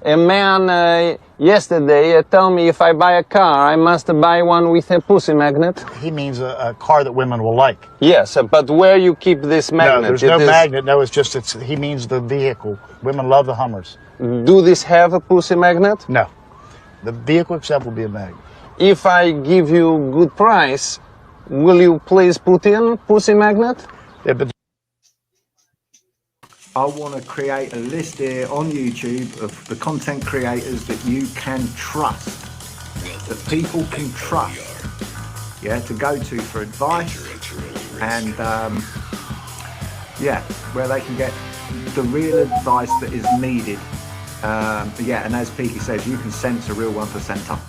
A man yesterday told me if I buy a car, I must buy one with a pussy magnet. He means a car that women will like. Yes, but where you keep this magnet? No, there's no magnet. No, it's just, he means the vehicle. Women love the Hummers. Do this have a pussy magnet? No. The vehicle itself will be a magnet. If I give you good price, will you please put in pussy magnet? Yeah, but I want to create a list here on YouTube of the content creators that you can trust, that people can trust, yeah, to go to for advice, and yeah, where they can get the real advice that is needed. Yeah, and as Peaky says, you can sense a real 1%er.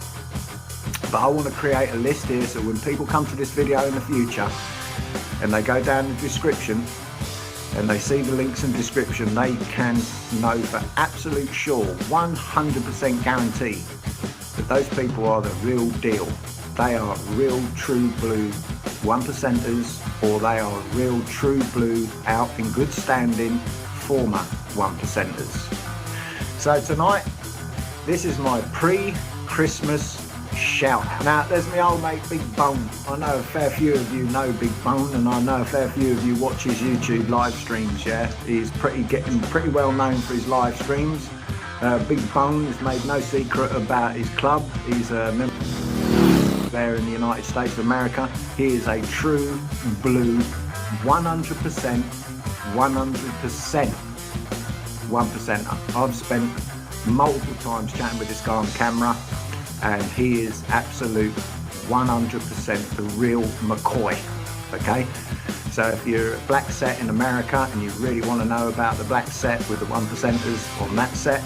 But I want to create a list here so when people come to this video in the future and they go down the description and they see the links in the description, they can know for absolute sure, 100% guarantee, that those people are the real deal. They are real true blue 1%ers, or they are real true blue out in good standing former 1%ers. So tonight, this is my pre-Christmas shout. Now, there's my old mate Big Bone. I know a fair few of you know Big Bone, and I know a fair few of you watch his YouTube live streams, yeah? He's getting pretty well known for his live streams. Big Bone has made no secret about his club. He's a member there in the United States of America. He is a true blue, 100%, 1%er. I've spent multiple times chatting with this guy on camera, and he is absolute 100% the real McCoy, okay? So if you're a black set in America and you really want to know about the black set with the 1%ers on that set,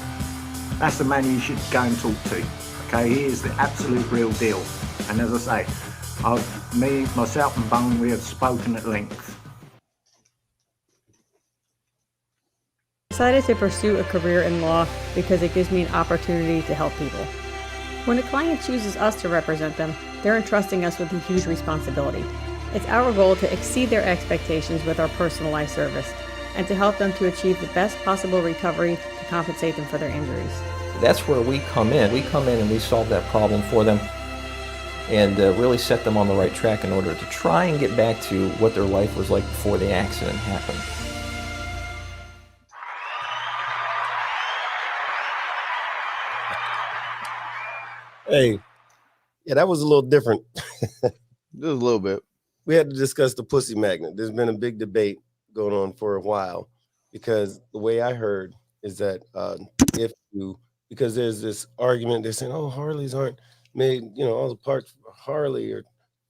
that's the man you should go and talk to, okay? He is the absolute real deal. And as I say, myself and Bone, we have spoken at length. I decided to pursue a career in law because it gives me an opportunity to help people. When a client chooses us to represent them, they're entrusting us with a huge responsibility. It's our goal to exceed their expectations with our personalized service and to help them to achieve the best possible recovery to compensate them for their injuries. That's where we come in. We come in and we solve that problem for them and really set them on the right track in order to try and get back to what their life was like before the accident happened. Hey, yeah, that was a little different. Just a little bit. We had to discuss the pussy magnet. There's been a big debate going on for a while because the way I heard is that because there's this argument, they're saying, oh, Harleys aren't made, all the parts for Harley are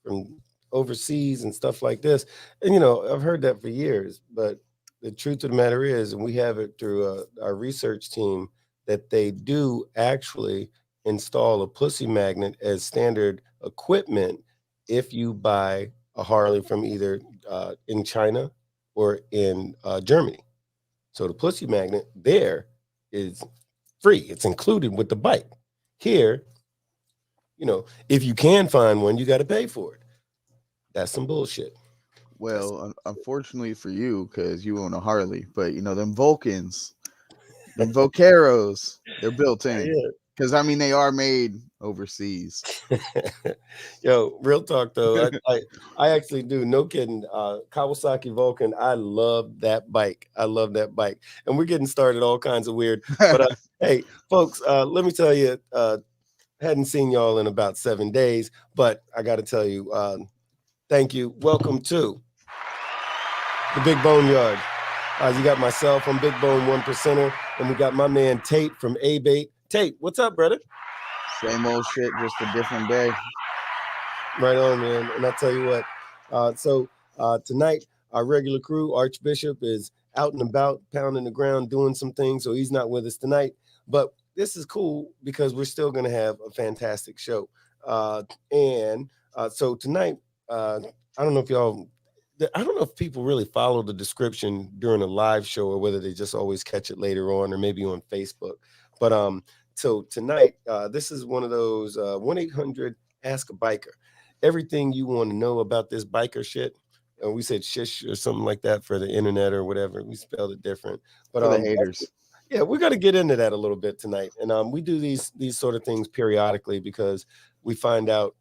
from overseas and stuff like this. And, I've heard that for years, but the truth of the matter is, and we have it through our research team, that they do actually install a pussy magnet as standard equipment if you buy a Harley from either in China or in Germany. So the pussy magnet there is free. It's included with the bike. Here, if you can find one, you got to pay for it. That's some bullshit. Well, unfortunately for you, because you own a Harley, but them Vulcans, them Voqueros, they're built in. Yeah. Because they are made overseas. Yo, real talk though, I actually do. No kidding. Kawasaki Vulcan. I love that bike. And we're getting started all kinds of weird. But hey, folks, let me tell you, hadn't seen y'all in about 7 days, but I got to tell you, thank you. Welcome to the Big BoneYard. You got myself, I'm Big Bone 1%er, and we got my man Tate from Abate. Tate, what's up, brother? Same old shit, just a different day. Right on, man. And I tell you what, so tonight, our regular crew, Archbishop, is out and about, pounding the ground, doing some things, so he's not with us tonight. But this is cool because we're still going to have a fantastic show. So tonight, I don't know if people really follow the description during a live show or whether they just always catch it later on or maybe on Facebook. But so tonight, this is one of those 1-800-ASK a Biker. Everything you want to know about this biker shit. We said shish or something like that for the internet or whatever. We spelled it different. But for the haters. Yeah, we're going to get into that a little bit tonight, and we do these sort of things periodically because we find out,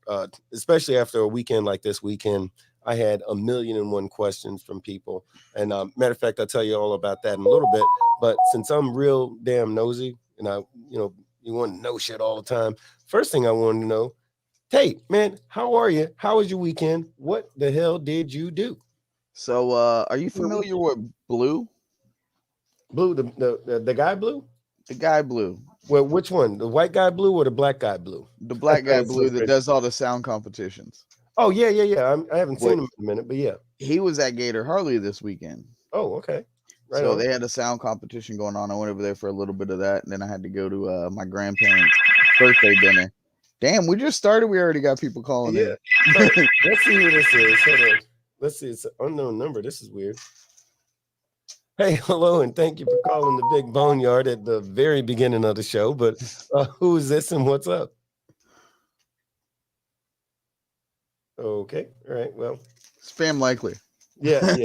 especially after a weekend like this weekend, I had 1,000,001 questions from people, and matter of fact, I'll tell you all about that in a little bit. But since I'm real damn nosy, and you want to know shit all the time, first thing I wanted to know, Tate, man, how are you? How was your weekend? What the hell did you do? So, are you familiar with Blue? Blue, the guy Blue? The guy Blue. Well, which one? The white guy Blue or the black guy Blue? The black guy Blue that does all the sound competitions. Oh, yeah. I haven't seen him in a minute, but yeah. He was at Gator Harley this weekend. Oh, okay. Right. So they had a sound competition going on. I went over there for a little bit of that, and then I had to go to my grandparents' birthday dinner. Damn, we just started. We already got people calling in. Let's see who this is. Hold on. Let's see. It's an unknown number. This is weird. Hey, hello, and thank you for calling the Big BoneYard at the very beginning of the show. But who is this and what's up? Okay. All right. Well, spam likely. Yeah.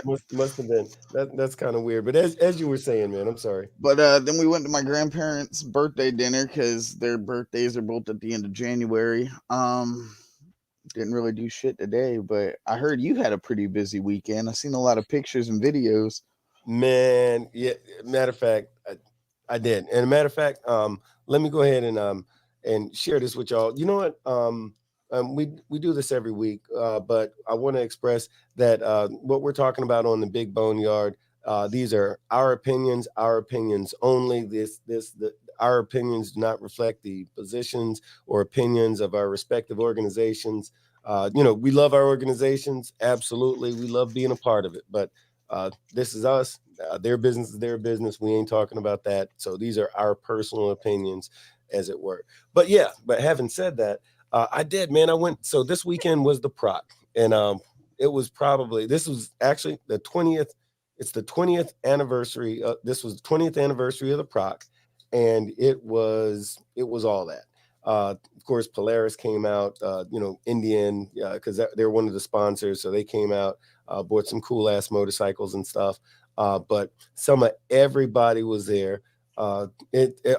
Must have been. That's kind of weird. But as you were saying, man, I'm sorry. But then we went to my grandparents' birthday dinner because their birthdays are both at the end of January. Didn't really do shit today, but I heard you had a pretty busy weekend. I've seen a lot of pictures and videos. Man, yeah. Matter of fact, I did. And a matter of fact, let me go ahead and share this with y'all. You know what? We do this every week, but I want to express that what we're talking about on the Big BoneYard, these are our opinions only. Our opinions do not reflect the positions or opinions of our respective organizations. We love our organizations, absolutely. We love being a part of it, but this is us. Their business is their business. We ain't talking about that. So these are our personal opinions, as it were. But yeah, but having said that, I did, man. I went. So this weekend was the PROC, and it was this was actually the 20th. It's the 20th anniversary. This was the 20th anniversary of the PROC, and it was all that. Of course, Polaris came out. Indian, because they're one of the sponsors, so they came out, bought some cool ass motorcycles and stuff. But some of everybody was there. I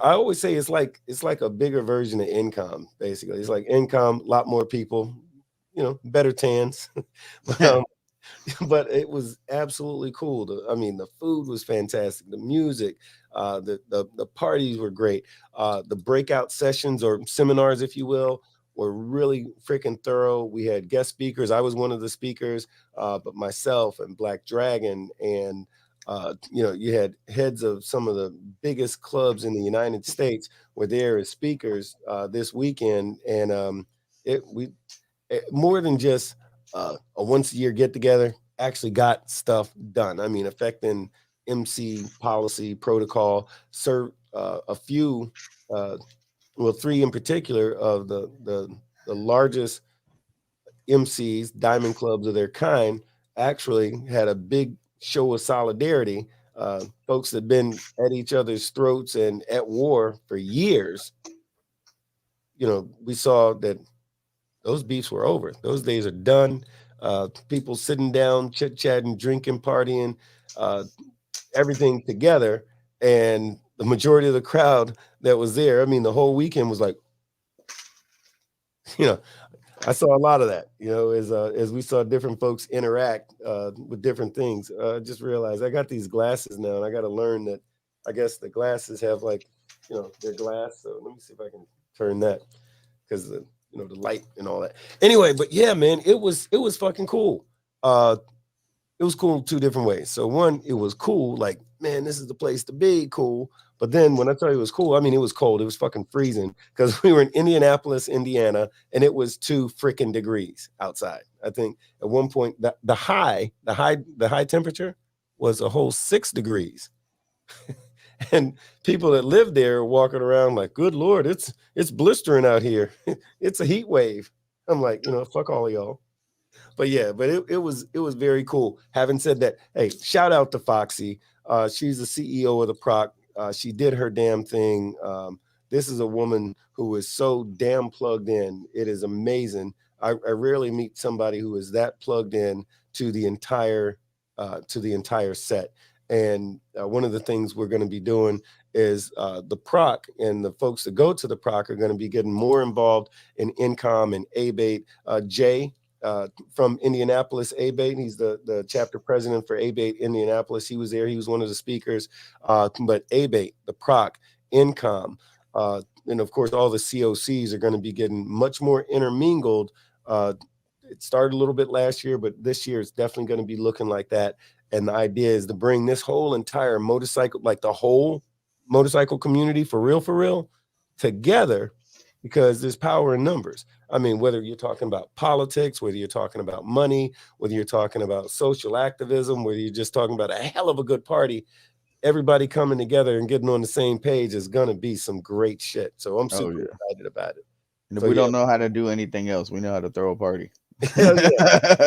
always say it's like a bigger version of Income. Basically, it's like Income, a lot more people, better tans. But it was absolutely cool. The food was fantastic. The music, the parties were great. The breakout sessions or seminars, if you will, were really freaking thorough. We had guest speakers. I was one of the speakers, but myself and Black Dragon and you had heads of some of the biggest clubs in the United States were there as speakers this weekend, and more than just a once a year get together, actually got stuff done. Affecting MC policy protocol. A few, three in particular of the largest MCs, diamond clubs of their kind, actually had a big show of solidarity. Folks that had been at each other's throats and at war for years. We saw that those beefs were over. Those days are done. People sitting down, chit-chatting, drinking, partying, everything together. And the majority of the crowd that was there, the whole weekend was like, I saw a lot of that, as we saw different folks interact with different things. I just realized I got these glasses now, and I got to learn that I guess the glasses have they're glass. So let me see if I can turn that, because the light and all that. Anyway, but yeah, man, it was fucking cool. It was cool two different ways. So one, it was cool, like, man, this is the place to be, cool. But then when I tell you it was cool, it was cold. It was fucking freezing because we were in Indianapolis, Indiana, and it was 2 freaking degrees outside. I think at one point the high temperature was a whole 6 degrees. And people that live there are walking around like, good Lord, it's blistering out here. It's a heat wave. I'm like, fuck all of y'all. But yeah, but it was very cool. Having said that, hey, shout out to Foxy. She's the CEO of the PROC. She did her damn thing. This is a woman who is so damn plugged in. It is amazing. I rarely meet somebody who is that plugged in to the entire set. And one of the things we're going to be doing is the PROC, and the folks that go to the PROC are going to be getting more involved in income and Abate. Jay from Indianapolis, Abate, he's the chapter president for Abate Indianapolis. He was there. He was one of the speakers. But Abate, the PROC, income, and of course, all the COCs are going to be getting much more intermingled. It started a little bit last year, but this year it's definitely going to be looking like that. And the idea is to bring this whole entire motorcycle, like the whole motorcycle community for real, together, because there's power in numbers. I mean, whether you're talking about politics, whether you're talking about money, whether you're talking about social activism, whether you're just talking about a hell of a good party, everybody coming together and getting on the same page is going to be some great shit. So I'm super excited about it. And if So, we don't know how to do anything else, we know how to throw a party. Hell yeah.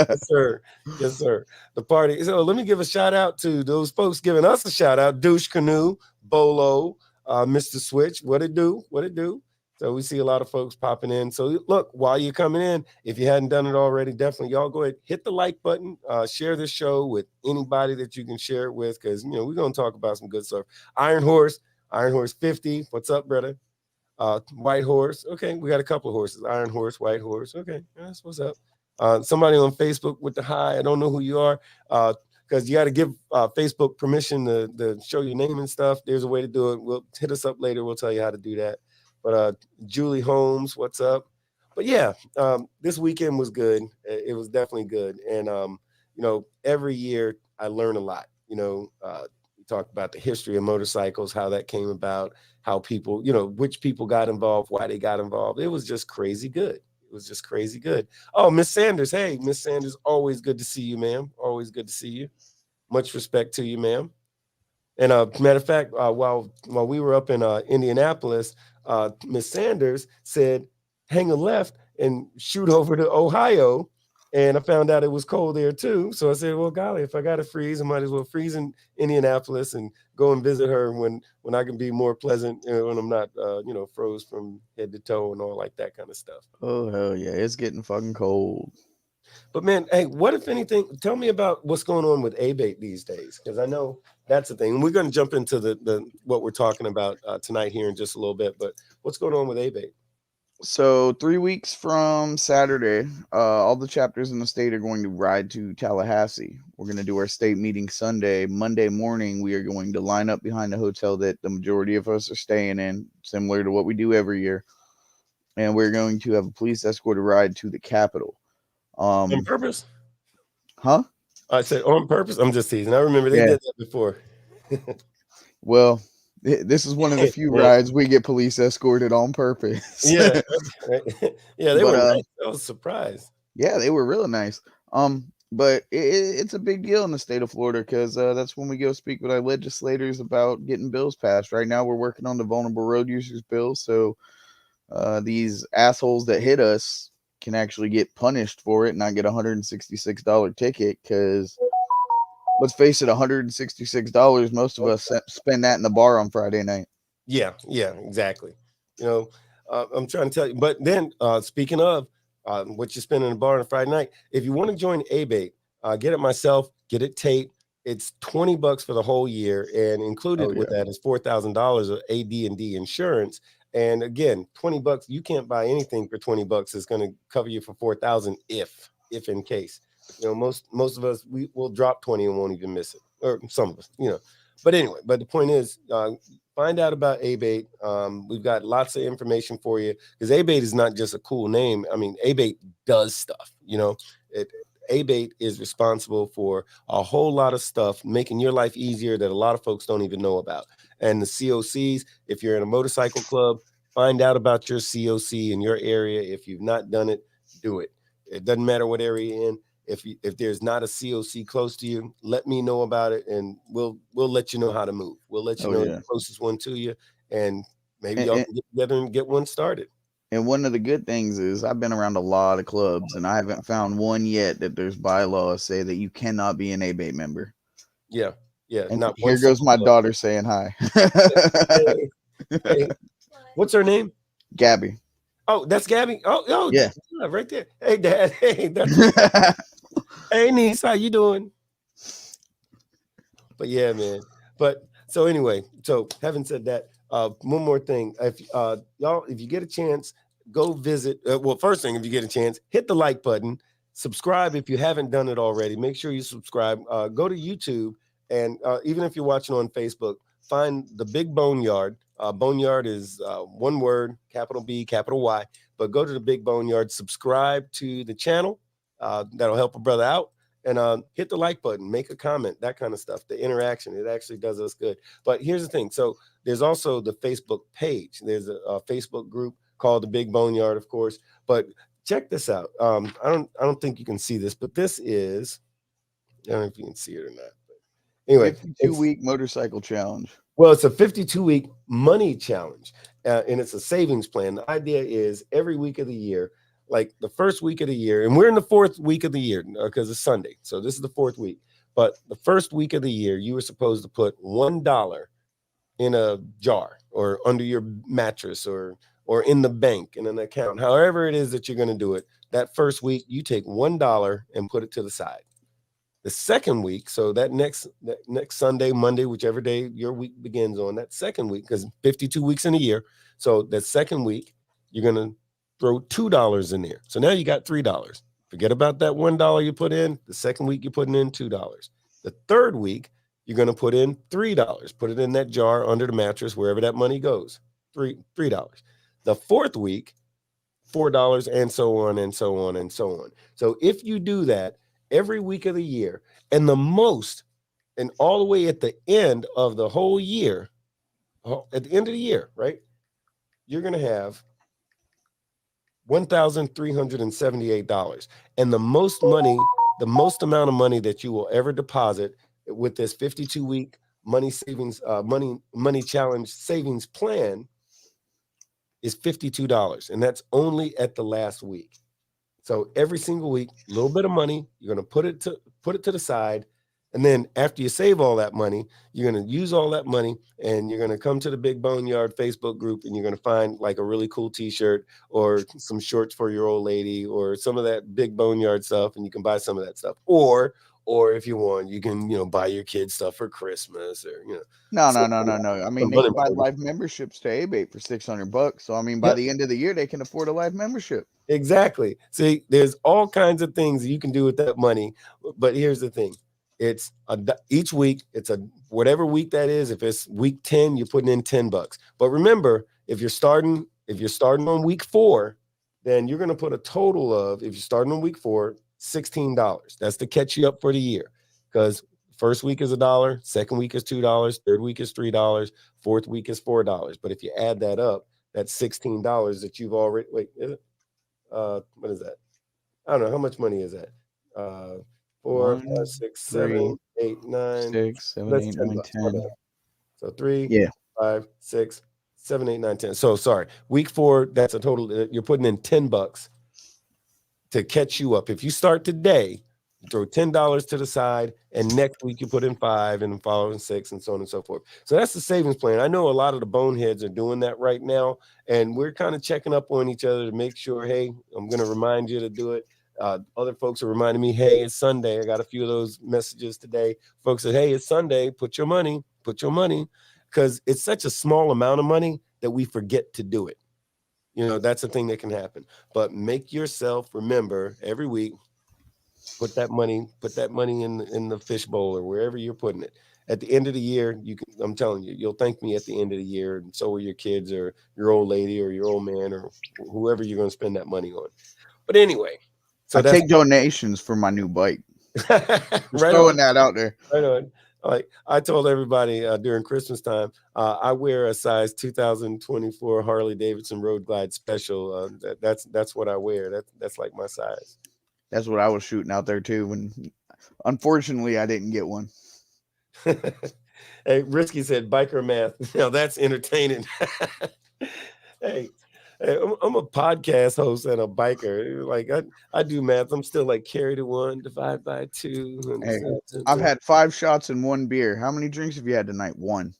Yes, sir. Yes, sir. The party. So let me give a shout out to those folks giving us a shout out. Douche Canoe, Bolo, Mr. Switch. What it do? What it do? So we see a lot of folks popping in. So look, while you're coming in, if you hadn't done it already, definitely y'all go ahead, hit the like button, share this show with anybody that you can share it with, because we're gonna talk about some good stuff. Iron Horse 50. What's up, brother? White Horse. Okay, we got a couple of horses. Iron Horse, White Horse. Okay, that's what's up. Somebody on Facebook with the hi. I don't know who you are, because you got to give Facebook permission to show your name and stuff. There's a way to do it. We'll hit us up later. We'll tell you how to do that. But Julie Holmes, what's up? But yeah, this weekend was good. It was definitely good. And every year I learn a lot. We talked about the history of motorcycles, how that came about, how people, which people got involved, why they got involved. It was just crazy good. It was just crazy good. Oh, Miss Sanders. Hey, Miss Sanders, always good to see you, ma'am. Always good to see you. Much respect to you, ma'am. And matter of fact, while we were up in Indianapolis, Miss Sanders said, hang a left and shoot over to Ohio. And I found out it was cold there too. So I said, well, golly, if I got to freeze, I might as well freeze in Indianapolis and go and visit her when I can be more pleasant, when I'm not, froze from head to toe and all like that kind of stuff. Oh, hell yeah. It's getting fucking cold. But man, hey, what if anything, tell me about what's going on with Abate these days, because I know that's the thing. And we're going to jump into the what we're talking about tonight here in just a little bit. But what's going on with Abate? So 3 weeks from Saturday, all the chapters in the state are going to ride to Tallahassee. We're going to do our state meeting Sunday. Monday morning, we are going to line up behind the hotel that the majority of us are staying in, similar to what we do every year. And we're going to have a police escorted ride to the Capitol. On purpose? Huh? I said on purpose. I'm just teasing. I remember they did that before. Well, this is one of the few rides we get police escorted on purpose. Yeah. Yeah, they were nice. I was surprised. Yeah, they were really nice. But it's a big deal in the state of Florida, because that's when we go speak with our legislators about getting bills passed. Right now, we're working on the vulnerable road users bill, so these assholes that hit us can actually get punished for it and not get a $166 ticket, because let's face it, $166, most of us spend that in the bar on Friday night. Yeah, exactly. I'm trying to tell you. But then, speaking of what you spend in the bar on a Friday night, if you want to join Abate, get it myself, get it taped. It's $20 for the whole year, and included with that is $4,000 of AD&D insurance. And again, $20, you can't buy anything for $20. It's going to cover you for $4,000 if in case. Most of us, we will drop 20 and won't even miss it, or some of us, But anyway, but the point is, find out about Abate. We've got lots of information for you, because Abate is not just a cool name. I mean, Abate does stuff. Abate is responsible for a whole lot of stuff, making your life easier that a lot of folks don't even know about. And the COCs, if you're in a motorcycle club, find out about your COC in your area. If you've not done it, do it. It doesn't matter what area you're in. If there's not a COC close to you, let me know about it, and we'll let you know how to move. We'll let you know the closest one to you, and maybe y'all can get together and get one started. And one of the good things is I've been around a lot of clubs, and I haven't found one yet that there's bylaws say that you cannot be an Abate member. Yeah. And here goes my daughter saying hi. Hey, what's her name? Gabby. Oh, that's Gabby. Oh, yeah, right there. Hey, Dad. Hey, that's hey, niece. How you doing? But yeah, man. But so anyway, so having said that, one more thing. If y'all, if you get a chance, go visit. Well, first thing, if you get a chance, hit the like button, subscribe if you haven't done it already. Make sure you subscribe. Go to YouTube, and even if you're watching on Facebook, find the Big BoneYard. BoneYard is one word, capital B, capital Y. But go to the Big BoneYard, subscribe to the channel. That'll help a brother out. And hit the like button, make a comment, that kind of stuff. The interaction, it actually does us good. But here's the thing. So there's also the Facebook page. There's a Facebook group called the Big BoneYard, of course. But check this out. I don't think you can see this, but this is, I don't know if you can see it or not. But anyway, 52-week motorcycle challenge. Well, it's a 52-week money challenge, and it's a savings plan. The idea is every week of the year, like the first week of the year, and we're in the 4th week of the year because it's Sunday. So this is the 4th week. But the first week of the year, you were supposed to put $1 in a jar or under your mattress or in the bank in an account. However it is that you're going to do it, that first week, you take $1 and put it to the side. The second week, so that next Sunday, Monday, whichever day your week begins on, that second week, because 52 weeks in a year. So that second week, you're going to throw $2 in there. So now you got $3. Forget about that $1 you put in. The second week, you're putting in $2. The third week, you're going to put in $3. Put it in that jar under the mattress, wherever that money goes. $3. The fourth week, $4, and so on and so on and so on. So if you do that every week of the year, and the most, and all the way at the end of the whole year, at the end of the year, right? You're going to have $1,378. And the most money, the most amount of money that you will ever deposit with this 52-week money savings, money challenge savings plan is $52. And that's only at the last week. So every single week, a little bit of money, you're going to put it to the side. And then after you save all that money, you're going to use all that money and you're going to come to the Big BoneYard Facebook group and you're going to find like a really cool t-shirt or some shorts for your old lady or some of that Big BoneYard stuff. And you can buy some of that stuff. Or if you want, you can, buy your kids stuff for Christmas or, No. I mean, they can buy live memberships to Abate for $600. So, I mean, by the end of the year, they can afford a live membership. Exactly. See, there's all kinds of things you can do with that money. But here's the thing. It's each week, it's a whatever week that is. If it's week 10, you're putting in $10. But remember, if you're starting on week 4, then you're going to put a total of, if you're starting on week 4, $16. That's to catch you up for the year. Because first week is $1, second week is $2, third week is $3, fourth week is $4. But if you add that up, that's $16 that you've already, what is that? I don't know. How much money is that? 4, 5, 6, 7, 8, 9, 6, 7, 8, 9, 10. So 3, 5, 6, 7, 8, 9, 10. So sorry, week 4, that's a total. You're putting in $10 to catch you up. If you start today, you throw $10 to the side, and next week you put in 5, and the following 6, and so on and so forth. So that's the savings plan. I know a lot of the boneheads are doing that right now, and we're kind of checking up on each other to make sure, hey, I'm going to remind you to do it. Other folks are reminding me, hey, it's Sunday. I got a few of those messages today. Folks said, hey, it's Sunday. Put your money, because it's such a small amount of money that we forget to do it. That's the thing that can happen. But make yourself remember every week, put that money in the fishbowl or wherever you're putting it. At the end of the year, I'm telling you, you'll thank me at the end of the year, and so will your kids or your old lady or your old man or whoever you're going to spend that money on. But anyway. So I take donations for my new bike. Right, throwing that out there. Right on. Like I told everybody during Christmas time, I wear a size 2024 Harley Davidson Road Glide Special. That's what I wear. That's like my size. That's what I was shooting out there too. When unfortunately I didn't get one. Hey, Risky said biker math. Now that's entertaining. Hey, I'm a podcast host and a biker. Like I do math. I'm still like carry to 1, divide by 2. Hey, I've had 5 shots and 1 beer. How many drinks have you had tonight? 1.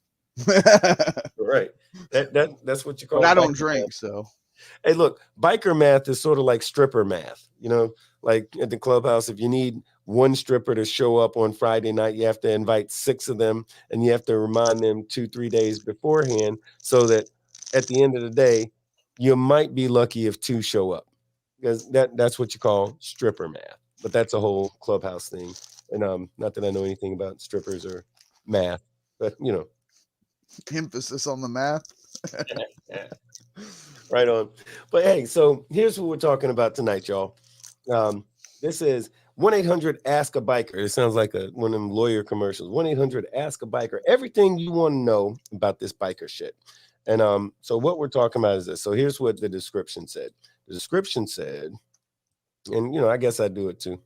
Right. That's what you call. But I don't drink, math. So. Hey, look, biker math is sort of like stripper math. Like at the clubhouse, if you need one stripper to show up on Friday night. You have to invite 6 of them, and you have to remind them 2-3 days beforehand, so that at the end of the day, you might be lucky if 2 show up, because that's what you call stripper math. But that's a whole clubhouse thing. And not that I know anything about strippers or math, but you know. Emphasis on the math. Right on. But hey, so here's what we're talking about tonight, y'all. This is 1-800-ASK-A-BIKER. It sounds like one of them lawyer commercials. 1-800-ASK-A-BIKER. Everything you want to know about this biker shit. And so what we're talking about is this. So here's what the description said. The description said, and you know, I guess I do it too.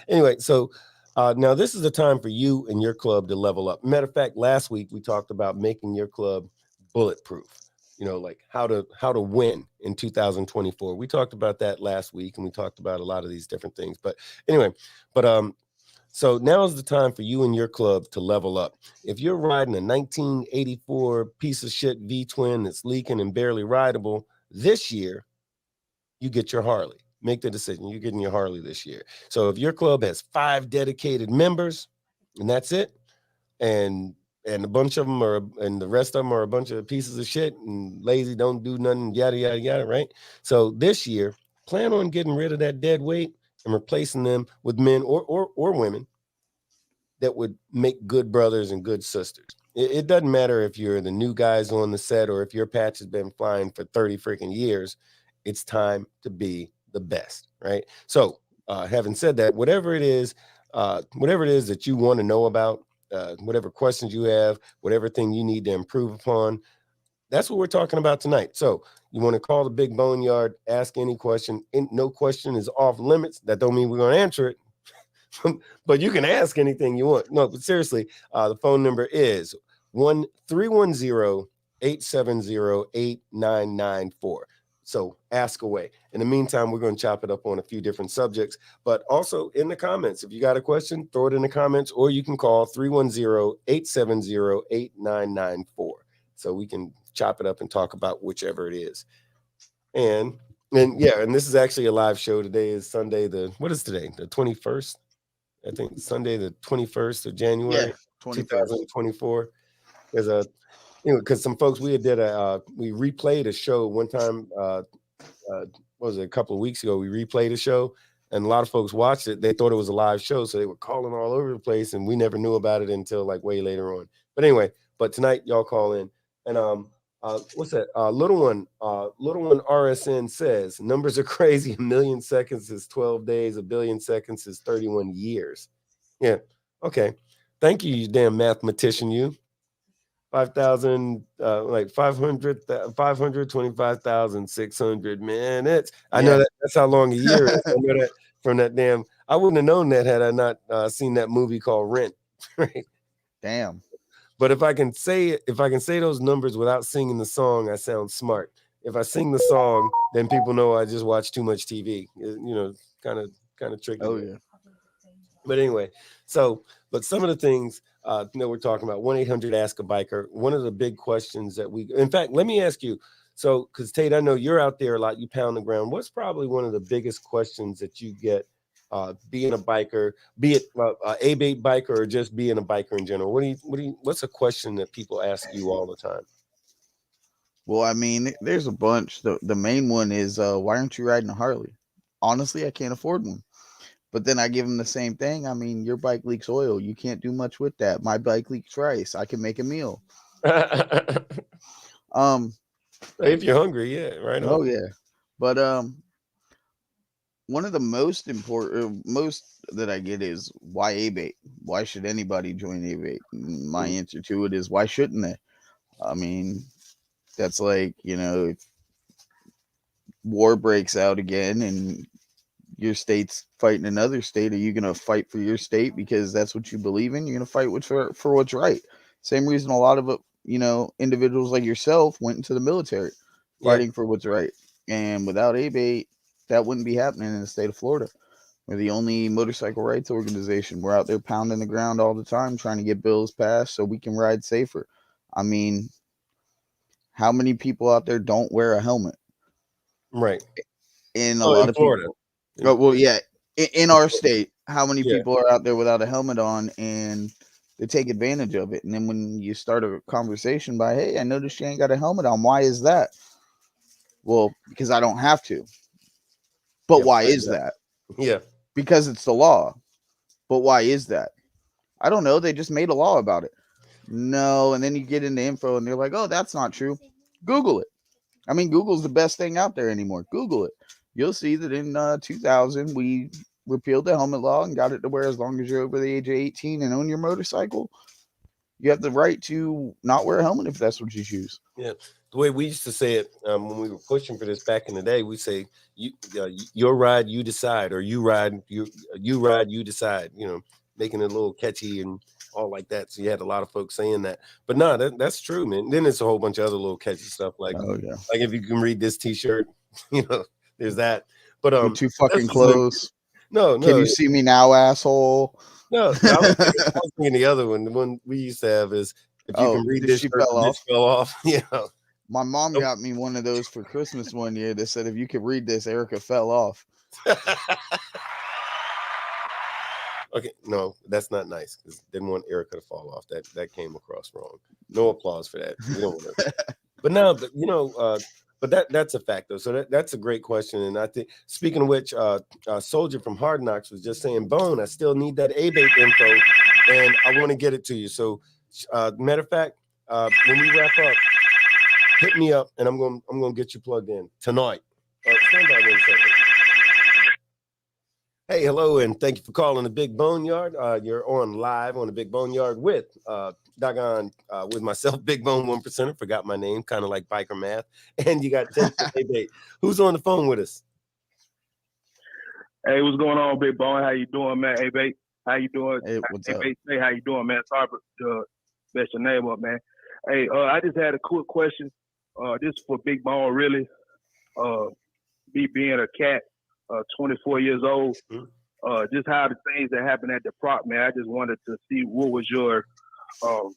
Anyway, so now this is the time for you and your club to level up. Matter of fact, last week we talked about making your club bulletproof. You know, like how to win in 2024. We talked about that last week, and we talked about a lot of these different things. But anyway, so now is the time for you and your club to level up. If you're riding a 1984 piece of shit V-Twin that's leaking and barely rideable, this year you get your Harley. Make the decision. You're getting your Harley this year. So if your club has 5 dedicated members, and that's it, and a bunch of them and the rest of them are a bunch of pieces of shit and lazy, don't do nothing, yada, yada, yada, right? So this year, plan on getting rid of that dead weight and replacing them with men or women that would make good brothers and good sisters. It doesn't matter if you're the new guys on the set or if your patch has been flying for 30 freaking years. It's time to be the best, right? So having said that, whatever it is that you want to know about, whatever questions you have, whatever thing you need to improve upon, that's what we're talking about tonight. So you want to call the Big BoneYard, ask any question. No question is off limits. That don't mean we're going to answer it, but you can ask anything you want. No, but seriously, the phone number is 1-310-870-8994. So ask away. In the meantime, we're going to chop it up on a few different subjects, but also in the comments. If you got a question, throw it in the comments, or you can call 310-870-8994. So we can chop it up and talk about whichever it is. And yeah, and this is actually a live show. Today is Sunday. What is today? The 21st? I think Sunday, the 21st of January, 2024. There's because some folks we replayed a show one time. What was it, a couple of weeks ago? We replayed a show, and a lot of folks watched it. They thought it was a live show, so they were calling all over the place, and we never knew about it until like way later on. But anyway, tonight y'all call in, and what's that? Little one RSN says numbers are crazy. 1 million seconds is 12 days. 1 billion seconds is 31 years. Yeah. Okay. Thank you, you damn mathematician. You. 5,000, like 525,600. Man, I know that's how long a year is. I know that from that damn. I wouldn't have known that had I not seen that movie called Rent. Right? Damn. But if I can say those numbers without singing the song, I sound smart. If I sing the song, then people know I just watch too much TV. You know, kind of tricky. Oh yeah. But anyway, but some of the things we're talking about, 1-800-ASK-A-BIKER. One of the big questions that in fact, let me ask you. So, because Tate, I know you're out there a lot, you pound the ground. What's probably one of the biggest questions that you get being a biker, be it Abate biker or just being a biker in general? What's a question that people ask you all the time? Well, I mean, there's a bunch. The main one is why aren't you riding a Harley? Honestly, I can't afford one. But then I give them the same thing. I mean, your bike leaks oil. You can't do much with that. My bike leaks rice. I can make a meal. If you're hungry, yeah, right. Oh yeah. But one of the most important, that I get is why Abate? Why should anybody join Abate? My answer to it is why shouldn't they? I mean, that's like, if war breaks out again and your state's fighting another state, are you going to fight for your state because that's what you believe in? You're going to fight for what's right. Same reason a lot of individuals like yourself went into the military, fighting for what's right. And without Abate, that wouldn't be happening in the state of Florida. We're the only motorcycle rights organization. We're out there pounding the ground all the time, trying to get bills passed so we can ride safer. I mean, how many people out there don't wear a helmet? Right. And a lot of Florida. People. Oh, well, yeah. in our state, how many Yeah. people are out there without a helmet on and they take advantage of it? And then when you start a conversation by, hey, I noticed you ain't got a helmet on. Why is that? Well, because I don't have to. But Yeah, why is that? Yeah. Because it's the law. But why is that? I don't know. They just made a law about it. No. And then you get into info and they're like, oh, that's not true. Google it. I mean, Google's the best thing out there anymore. Google it. You'll see that in 2000, we repealed the helmet law and got it to where as long as you're over the age of 18 and own your motorcycle, you have the right to not wear a helmet if that's what you choose. Yeah. The way we used to say it when we were pushing for this back in the day, we say, your ride, you decide, or you ride, you decide, you know, making it a little catchy and all like that. So you had a lot of folks saying that. But no, that's true, man. Then it's a whole bunch of other little catchy stuff like, Oh, yeah. like if you can read this t-shirt, you know, there's that. But You're too fucking close. No. Can you see me now, asshole? No, I was thinking the other one. The one we used to have is, if you can read this shirt, this fell off. Yeah. My mom got me one of those for Christmas one year that said, if you could read this, Erica fell off. Okay, no, that's not nice, because didn't want Erica to fall off. That came across wrong. No applause for that. We don't want to. But no, you know, but that's a fact though. So that's a great question. And I think, speaking of which, Soldier from Hard Knocks was just saying, Bone, I still need that Abate info, and I want to get it to you. So, matter of fact, when we wrap up, hit me up, and I'm gonna get you plugged in tonight. Stand by 1 second. Hey, hello, and thank you for calling the Big BoneYard. You're on live on the Big BoneYard with with myself, Big Bone 1%er. Forgot my name, kind of like biker math. And you got 10 Abate. Who's on the phone with us? Hey, what's going on, Big Bone? How you doing, man? Abate, how you doing? Hey, what's up? Hey, how you doing, man? Sorry to mess your name up, man. Hey, I just had a quick question. This is for Big Bone, really. Me being a cat, 24 years old, just how the things that happened at the PROC, man. I just wanted to see what was your, how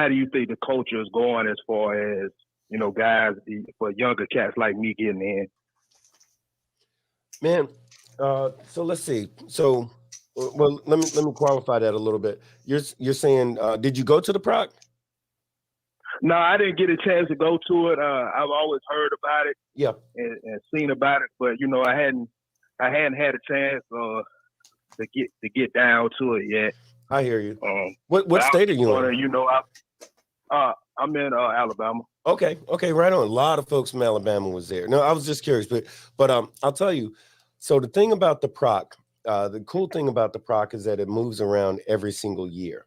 do you think the culture is going as far as, you know, guys, for younger cats like me getting in? Man, so let's see. So, well, let me qualify that a little bit. You're saying, did you go to the PROC? No, I didn't get a chance to go to it. I've always heard about it, yeah, and seen about it, but you know, I hadn't had a chance to get down to it yet. I hear you. What state are you in? You know, I'm in Alabama. Okay, right on. A lot of folks from Alabama was there. No, I was just curious, but I'll tell you. So the thing about the PROC, the cool thing about the PROC is that it moves around every single year.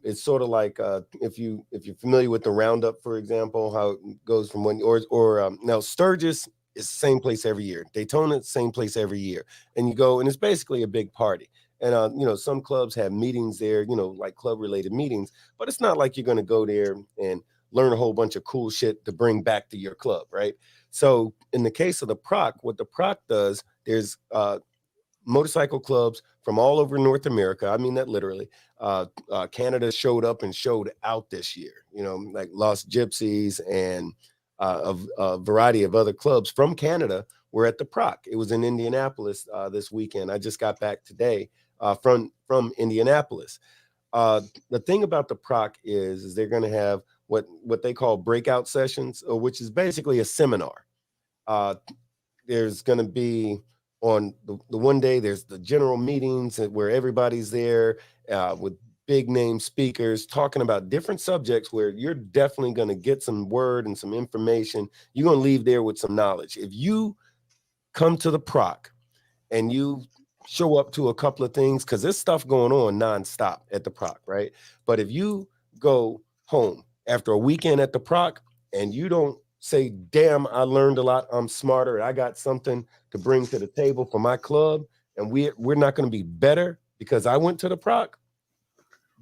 It's sort of like if you're familiar with the Roundup, for example, how it goes from one or now Sturgis is the same place every year. Daytona, same place every year, and you go, and it's basically a big party. And you know, some clubs have meetings there, you know, like club related meetings, but it's not like you're going to go there and learn a whole bunch of cool shit to bring back to your club, right? So in the case of the PROC, what the PROC does, there's motorcycle clubs from all over North America. I mean that literally. Canada showed up and showed out this year, you know, like Lost Gypsies and a variety of other clubs from Canada were at the PROC. It was in Indianapolis this weekend. I just got back today from Indianapolis. The thing about the PROC is they're going to have what they call breakout sessions, which is basically a seminar. There's going to be on the one day, there's the general meetings where everybody's there with big name speakers talking about different subjects where you're definitely going to get some word and some information. You're going to leave there with some knowledge. If you come to the PROC and you show up to a couple of things, because there's stuff going on nonstop at the PROC, right? But if you go home after a weekend at the PROC and you don't say, damn, I learned a lot, I'm smarter, I got something to bring to the table for my club, and we're not going to be better because I went to the PROC,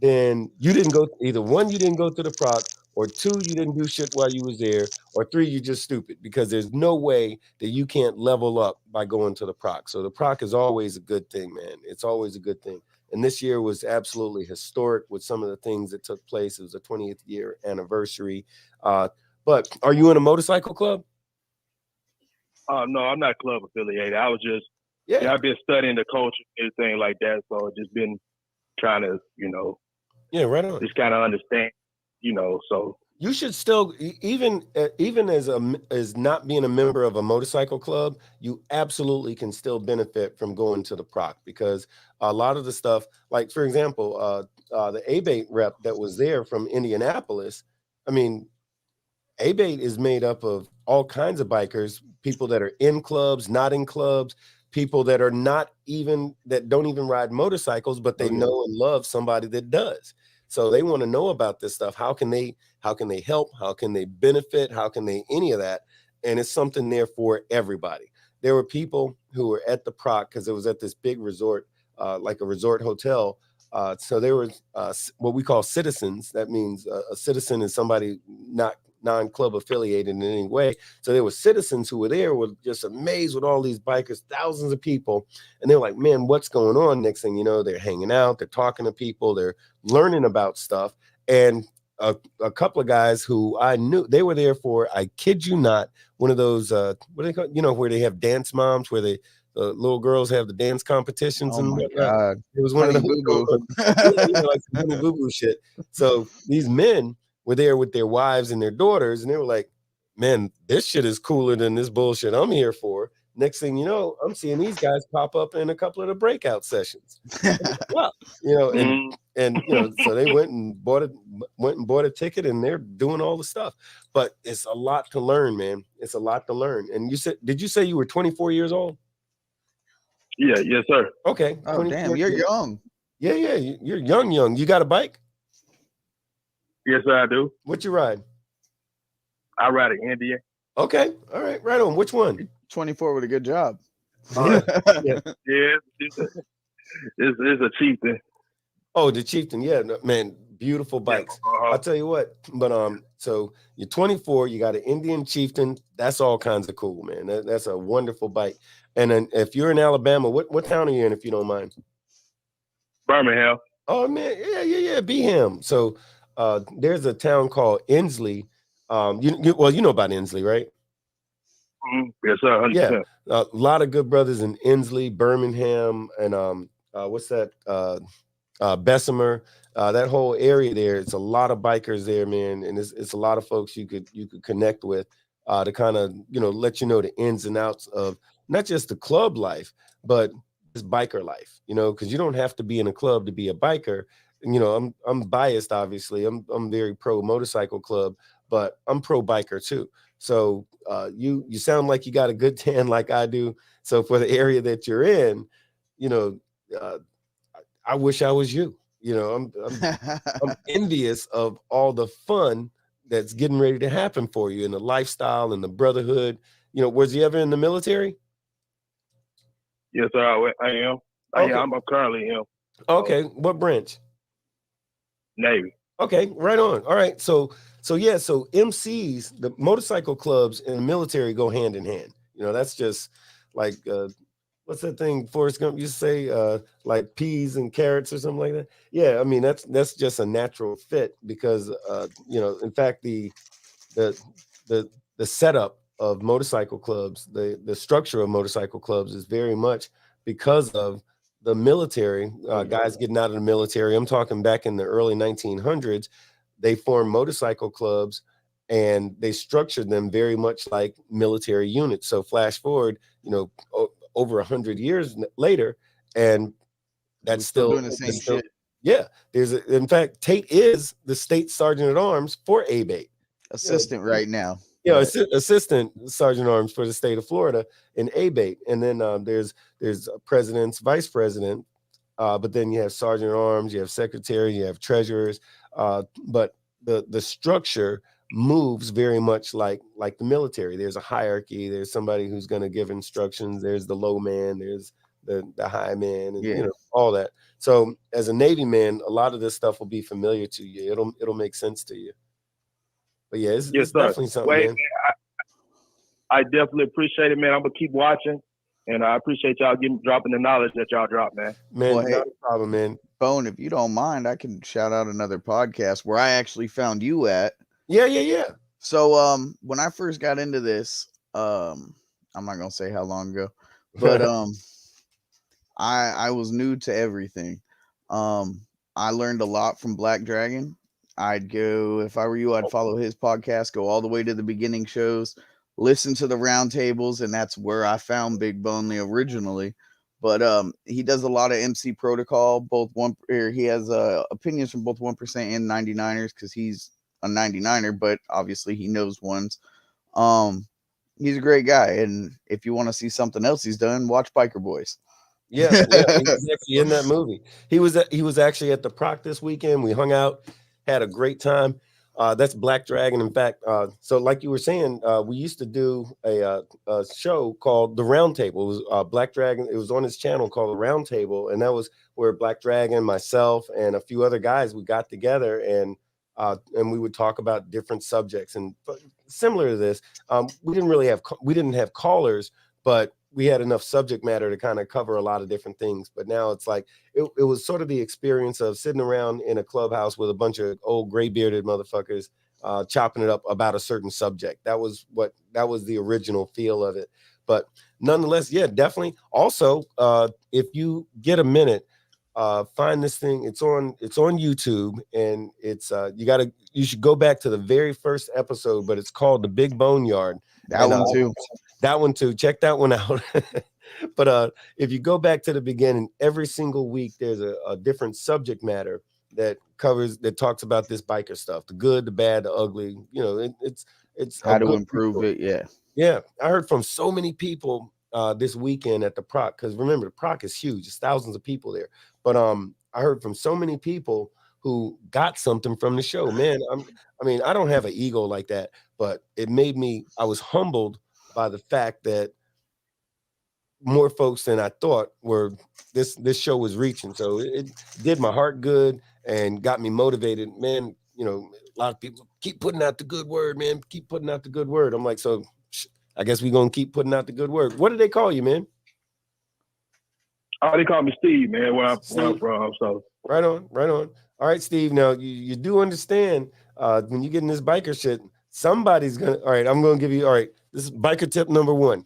then you didn't go, either one, you didn't go to the PROC, or two, you didn't do shit while you was there, or three, you're just stupid, because there's no way that you can't level up by going to the PROC. So the PROC is always a good thing, man. It's always a good thing. And this year was absolutely historic with some of the things that took place. It was a 20th year anniversary. But are you in a motorcycle club? No, I'm not club affiliated. I was just, Yeah. I've been studying the culture and everything like that. So I've just been trying to, Yeah, right on. just kind of understand, so. You should still, even as not being a member of a motorcycle club, you absolutely can still benefit from going to the PROC, because a lot of the stuff, like for example, the Abate rep that was there from Indianapolis, I mean, Abate is made up of all kinds of bikers, people that are in clubs, not in clubs, people that are not even, that don't even ride motorcycles, but they know and love somebody that does. So they want to know about this stuff. How can they help? How can they benefit? How can they any of that? And it's something there for everybody. There were people who were at the PROC because it was at this big resort, like a resort hotel. So there was what we call citizens. That means a citizen is somebody not non-club affiliated in any way. So there were citizens who were there, were just amazed with all these bikers, thousands of people. And they're like, man, what's going on? Next thing you know, they're hanging out, they're talking to people, they're learning about stuff. And a couple of guys who I knew, they were there for, I kid you not, one of those, what do they call, where they have dance moms, where the little girls have the dance competitions. Oh my God. It was one Honey of those Boo Boo. like some Honey Boo Boo shit. So these men were there with their wives and their daughters, and they were like, man, this shit is cooler than this bullshit I'm here for. Next thing you know, I'm seeing these guys pop up in a couple of the breakout sessions. Well, and so they went and bought a ticket, and they're doing all the stuff. But it's a lot to learn, man. It's a lot to learn. And did you say you were 24 years old? Yeah, yes, sir. Okay. Oh, damn, you're young. Yeah, you're young. You got a bike? Yes, sir, I do. What you ride? I ride an Indian. Okay, all right, right on. Which one? 24 with a good job. Yeah, it's a chieftain. Oh, the chieftain. Yeah, man, beautiful bikes. I'll tell you what. But so you're 24. You got an Indian chieftain. That's all kinds of cool, man. That's a wonderful bike. And then if you're in Alabama, what town are you in, if you don't mind? Birmingham. Oh man, yeah, Beham. So there's a town called Inslee. You know about Inslee, right? Yes, sir. 100%. Yeah, a lot of good brothers in Inslee, Birmingham, and what's that? Bessemer. That whole area there. It's a lot of bikers there, man, and it's a lot of folks you could connect with to kind of let you know the ins and outs of not just the club life, but this biker life. Because you don't have to be in a club to be a biker. And, I'm biased, obviously. I'm very pro motorcycle club, but I'm pro biker too. So you sound like you got a good tan like I do. So for the area that you're in, I wish I was you. I'm envious of all the fun that's getting ready to happen for you, and the lifestyle and the brotherhood. Was you ever in the military? Yes, sir. I am. Okay. I'm currently in. Okay. What branch? Navy. Okay, right on. All right. So MCs, the motorcycle clubs and the military go hand in hand. That's just like what's that thing Forrest Gump used to say, like peas and carrots or something like that. Yeah, I mean that's just a natural fit because in fact the setup of motorcycle clubs, the structure of motorcycle clubs is very much because of the military, guys getting out of the military. I'm talking back in the early 1900s, they formed motorcycle clubs and they structured them very much like military units. So flash forward, over 100 years later, and that's still doing the same shit. Yeah, in fact, Tate is the state sergeant at arms for Abate. Assistant right now. Yeah, assistant sergeant at arms for the state of Florida in Abate. And then there's presidents, vice president, but then you have sergeant at arms, you have secretary, you have treasurers. But the structure moves very much like the military. There's a hierarchy. There's somebody who's going to give instructions. There's the low man. There's the high man, and all that. So as a Navy man, a lot of this stuff will be familiar to you. It'll make sense to you. But yeah, it's definitely something. Man. I definitely appreciate it, man. I'm gonna keep watching, and I appreciate y'all dropping the knowledge that y'all drop, man. Man, well, not a problem, man. Bone, if you don't mind, I can shout out another podcast where I actually found you at. Yeah. So when I first got into this, I I'm not gonna say how long ago, but I was new to everything. I learned a lot from Black Dragon. I'd go, if I were you, I'd follow his podcast, go all the way to the beginning shows, listen to the roundtables, and that's where I found Big Bonely originally. But he does a lot of MC Protocol, he has opinions from both 1% and 99ers because he's a 99er, but obviously he knows ones. He's a great guy, and if you want to see something else he's done, watch Biker Boys. Yeah, he was actually in that movie. He was actually at the PROC this weekend. We hung out, had a great time. That's Black Dragon. In fact, so like you were saying, we used to do a show called The Roundtable. It was Black Dragon. It was on his channel called The Roundtable, and that was where Black Dragon, myself, and a few other guys, we got together and we would talk about different subjects. And similar to this, we didn't have callers, but we had enough subject matter to kind of cover a lot of different things. But now it's like, it was sort of the experience of sitting around in a clubhouse with a bunch of old gray bearded motherfuckers, chopping it up about a certain subject. That was the original feel of it. But nonetheless, yeah, definitely. Also, if you get a minute, find this thing. It's on YouTube, and it's you should go back to the very first episode, but it's called The Big BoneYard. That one too. Check that one out. But if you go back to the beginning, every single week there's a different subject matter that talks about this biker stuff, the good, the bad, the ugly. You know, it's how to improve it. Yeah. I heard from so many people this weekend at the PROC, because remember, the PROC is huge. It's thousands of people there. But I heard from so many people who got something from the show. Man, I don't have an ego like that, but I was humbled by the fact that more folks than I thought this show was reaching. So it did my heart good and got me motivated. Man, you know, a lot of people keep putting out the good word, man. Keep putting out the good word. I'm like, so I guess we're going to keep putting out the good word. What do they call you, man? Oh, they call me Steve, man, where I'm from. So right on. All right, Steve. Now you do understand when you get in this biker shit, somebody's gonna. All right, I'm gonna give you. All right, this is biker tip number 1.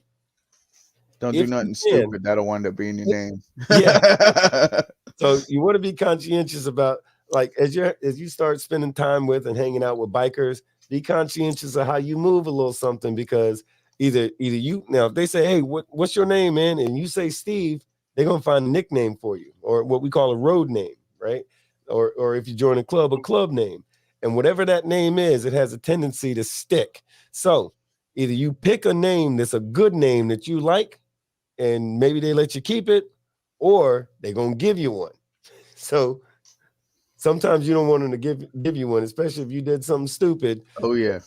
Don't do nothing stupid. That'll wind up being your name. Yeah. So you want to be conscientious about, like, as you start spending time with and hanging out with bikers, be conscientious of how you move a little something, because either you, now if they say, hey, what's your name, man, and you say Steve, they're gonna find a nickname for you, or what we call a road name, right? Or if you join a club name. And whatever that name is, it has a tendency to stick. So either you pick a name that's a good name that you like, and maybe they let you keep it, or they're going to give you one. So sometimes you don't want them to give you one, especially if you did something stupid. Oh, yeah.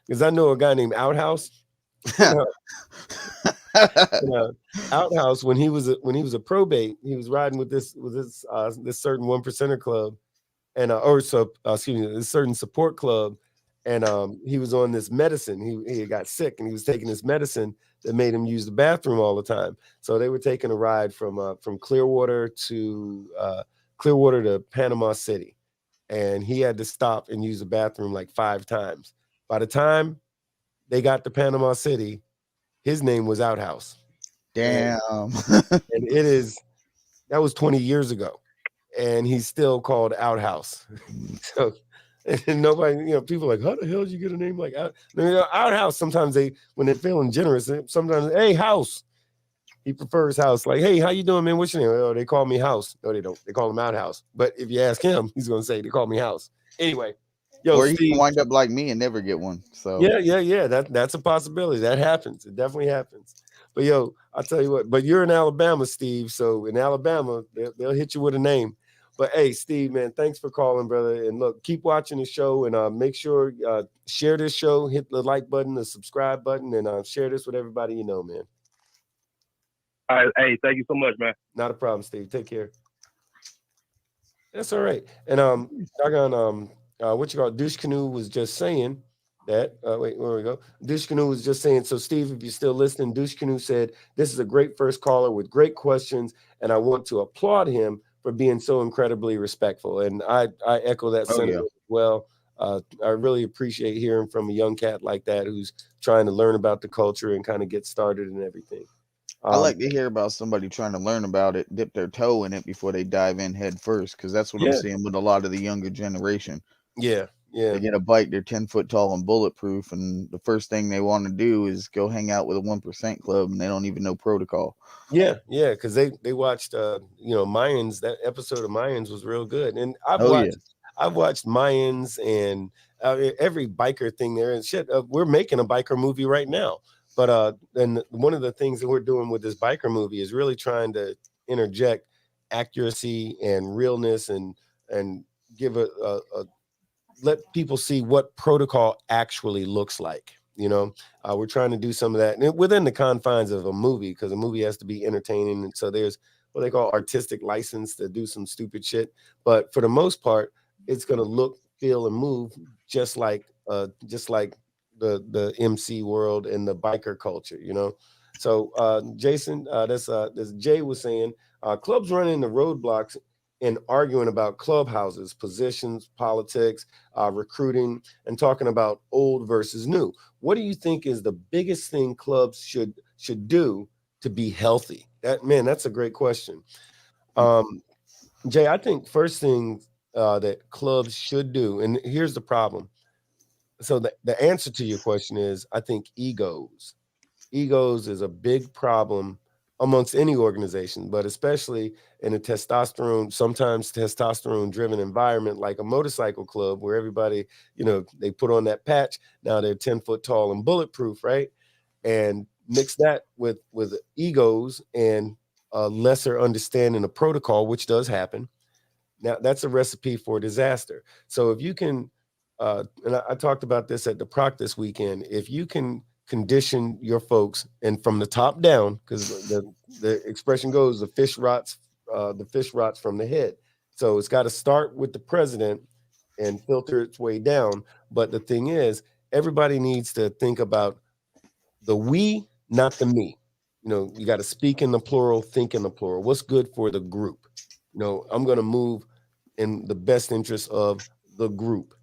Because I know a guy named Outhouse. Outhouse, when he was a probate, he was riding with this certain 1%er club, and this certain support club, and he was on this medicine. He got sick, and he was taking this medicine that made him use the bathroom all the time. So they were taking a ride from Clearwater to Panama City, and he had to stop and use the bathroom like 5 times. By the time they got to Panama City, his name was Outhouse. Damn. And that was 20 years ago, and he's still called Outhouse. So, and nobody, people are like, how the hell did you get a name like Outhouse? Sometimes when they're feeling generous, sometimes, hey, House. He prefers House. Like, hey, how you doing, man? What's your name? Oh, they call me House. No, they don't. They call him Outhouse. But if you ask him, he's gonna say they call me House. Anyway, or he can wind up like me and never get one. So yeah. That's a possibility. That happens. It definitely happens. But I'll tell you what. But you're in Alabama, Steve. So in Alabama, they'll hit you with a name. But hey, Steve, man, thanks for calling, brother. And look, keep watching the show, and make sure share this show, hit the like button, the subscribe button, and share this with everybody you know, man. All right, hey, thank you so much, man. Not a problem, Steve. Take care. That's all right. And Douche Canoe was just saying that. Wait, where we go? Douche Canoe was just saying. So, Steve, if you're still listening, Douche Canoe said this is a great first caller with great questions, and I want to applaud him for being so incredibly respectful. And I echo that sentiment as well. I really appreciate hearing from a young cat like that who's trying to learn about the culture and kind of get started and everything. I like to hear about somebody trying to learn about it, dip their toe in it before they dive in head first, because that's what I'm Yeah. seeing with a lot of the younger generation. Yeah, They yeah, get a bike, they're 10 foot tall and bulletproof, and the first thing they want to do is go hang out with a 1% club, and they don't even know protocol. yeah, because they watched Mayans. That episode of Mayans was real good, and I've Oh, yeah. watched Mayans and every biker thing there and shit. We're making a biker movie right now, but and one of the things that we're doing with this biker movie is really trying to interject accuracy and realness and give a let people see what protocol actually looks like. We're trying to do some of that and within the confines of a movie, because a movie has to be entertaining, and so there's what they call artistic license to do some stupid shit, but for the most part it's going to look, feel, and move just like the MC world and the biker culture. So Jason, this Jay was saying, clubs run into roadblocks and arguing about clubhouses, positions, politics, recruiting, and talking about old versus new. What do you think is the biggest thing clubs should do to be healthy? That's a great question. Jay, I think first thing that clubs should do, and here's the problem. So the answer to your question is, I think egos is a big problem amongst any organization, but especially in a sometimes testosterone driven environment like a motorcycle club where everybody, they put on that patch. Now they're 10 foot tall and bulletproof, right? And mix that with egos and a lesser understanding of protocol, which does happen. Now that's a recipe for disaster. So if you can, and I talked about this at the PROC this weekend, if you can condition your folks, and from the top down, because the expression goes, the fish rots from the head. So it's got to start with the president and filter its way down. But the thing is, everybody needs to think about the we, not the me. You got to speak in the plural, think in the plural. What's good for the group? I'm going to move in the best interest of the group.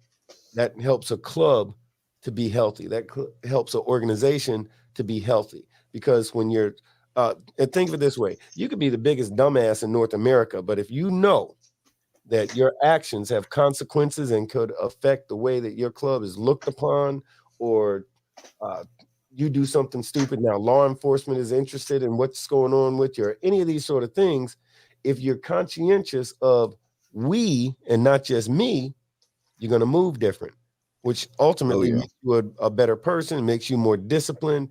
That helps a club to be healthy. That helps an organization to be healthy. Because when you're, and think of it this way, you could be the biggest dumbass in North America, but if you know that your actions have consequences and could affect the way that your club is looked upon, or you do something stupid, now law enforcement is interested in what's going on with you, or any of these sort of things, if you're conscientious of we and not just me, you're going to move different, which ultimately makes you a better person, makes you more disciplined,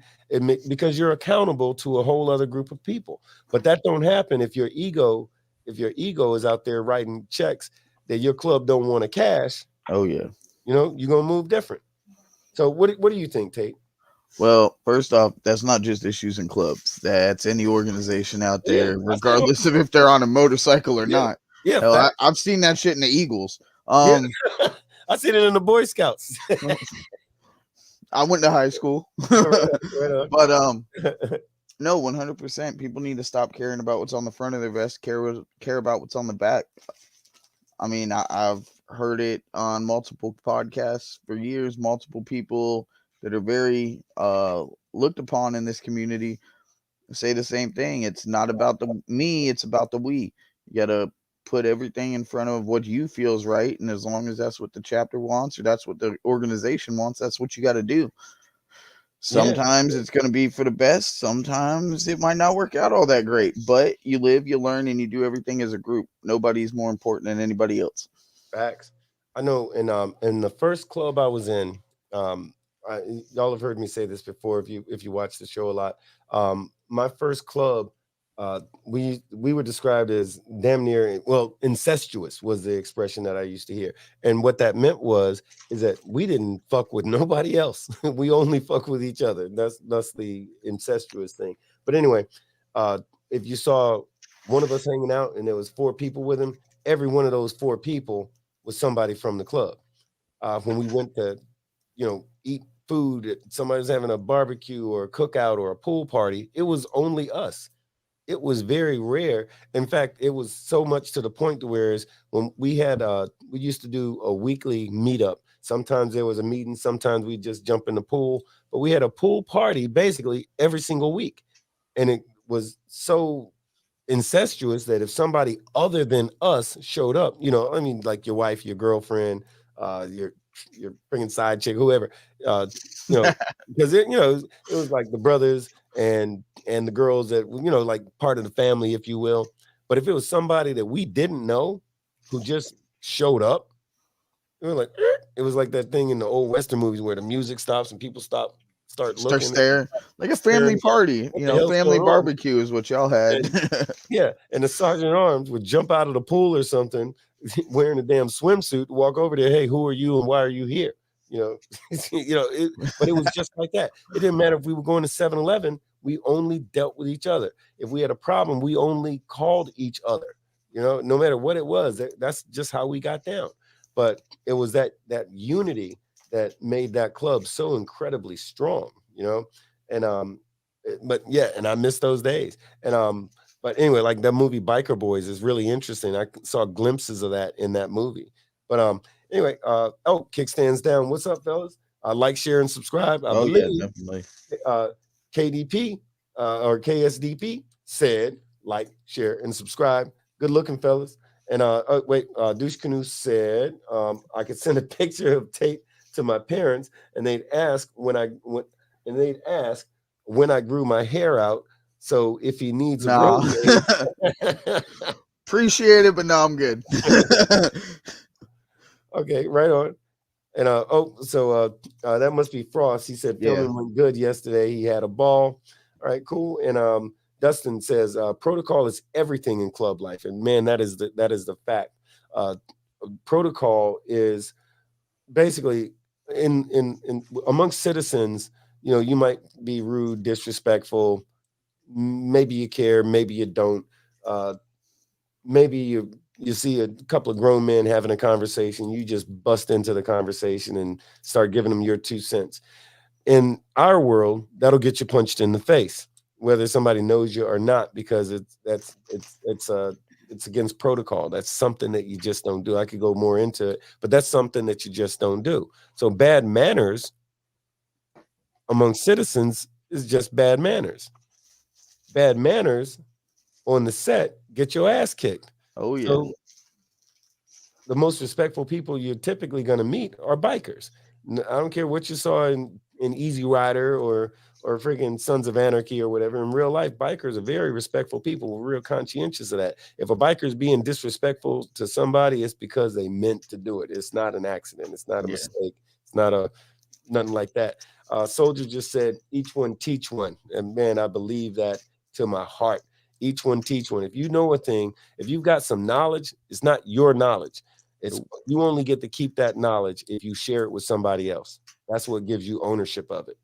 because you're accountable to a whole other group of people. But that don't happen if your ego is out there writing checks that your club don't want to cash. Oh yeah. You're going to move different. So what do you think, Tate? Well, first off, that's not just issues in clubs. That's any organization out there, regardless of if they're on a motorcycle or not. Yeah, hell, I've seen that shit in the Eagles. I seen it in the Boy Scouts. I went to high school. Right. But no, 100%. People need to stop caring about what's on the front of their vest, care about what's on the back. I mean, I've heard it on multiple podcasts for years, multiple people that are very looked upon in this community say the same thing. It's not about the me, it's about the we. You gotta put everything in front of what you feel is right, and as long as that's what the chapter wants or that's what the organization wants, that's what you got to do. Sometimes it's going to be for the best, sometimes it might not work out all that great, but you live, you learn, and you do everything as a group. Nobody's more important than anybody else. Facts. I know in the first club I was in, y'all have heard me say this before if you watch the show a lot. My first club, we were described as damn near, incestuous was the expression that I used to hear. And what that meant is that we didn't fuck with nobody else. We only fuck with each other. That's the incestuous thing. But anyway, if you saw one of us hanging out and there was 4 people with him, every one of those 4 people was somebody from the club. When we went to, eat food, somebody was having a barbecue or a cookout or a pool party, it was only us. It was very rare. In fact, it was so much to the point to where when we used to do a weekly meetup. Sometimes there was a meeting. Sometimes we just jump in the pool. But we had a pool party basically every single week. And it was so incestuous that if somebody other than us showed up, you know, I mean, like your wife, your girlfriend, your freaking side chick, whoever, you know, because it, you know, it was like the brothers and the girls that, you know, like part of the family, if you will. But if it was somebody that we didn't know who just showed up, it was like, it was like that thing in the old Western movies where the music stops and people start Start looking, staring like a family party. what You the know, hell's family going on? barbecue is what y'all had. Yeah, and the sergeant at arms would jump out of the pool or something, wearing a damn swimsuit, walk over there. Hey, who are you and why are you here? You know, you know. But it was just like that. It didn't matter if we were going to 7-Eleven. We only dealt with each other. If we had a problem, we only called each other. You know, no matter what it was. That's just how we got down. But it was that unity that made that club so incredibly strong. You know, and but yeah, and I miss those days. And but anyway, like that movie Biker Boys is really interesting. I saw glimpses of that in that movie. But anyway, oh, kickstands down. What's up, fellas? Like, share, and subscribe. I believe Yeah, definitely. KDP or KSDP said like, share, and subscribe. Good looking, fellas. And wait, Douche Canoe said I could send a picture of Tate to my parents, and they'd ask when I grew my hair out. So if he needs a road name. Appreciate it, but no, I'm good. Okay, right on. And so that must be Frost. He said filming went good yesterday. He had a ball. All right, cool. And Dustin says protocol is everything in club life, and man, that is the fact. Protocol is basically in amongst citizens. You know, you might be rude, disrespectful. Maybe you care, maybe you don't. Maybe you see a couple of grown men having a conversation, you just bust into the conversation and start giving them your 2 cents. In our world, that'll get you punched in the face, whether somebody knows you or not, because it's against protocol. That's something that you just don't do. I could go more into it, but that's something that you just don't do. So bad manners among citizens is just bad manners. Bad manners on the set get your ass kicked. Oh yeah. So the most respectful people you're typically going to meet are bikers. I don't care what you saw in Easy Rider or freaking Sons of Anarchy or whatever. In real life, bikers are very respectful people. We're real conscientious of that. If a biker is being disrespectful to somebody, it's because they meant to do it. It's not an accident. It's not a mistake. It's not nothing like that. Soldier just said, each one teach one. And man, I believe that to my heart. Each one teach one. If you know a thing, if you've got some knowledge, it's not your knowledge. It's you only get to keep that knowledge if you share it with somebody else. That's what gives you ownership of it.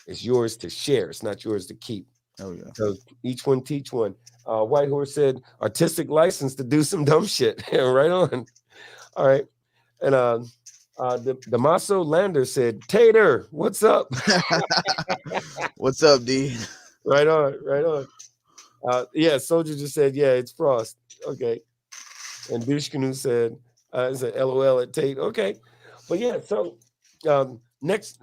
It's yours to share. It's not yours to keep. Oh yeah. So each one teach one. White Horse said artistic license to do some dumb shit. Right on. All right. And the Maso Lander said, Tater, what's up? What's up, D? Right on, right on. Yeah, Soldier just said, yeah, it's Frost. Okay. And Dushkanu said LOL at Tate. Okay. But yeah, so next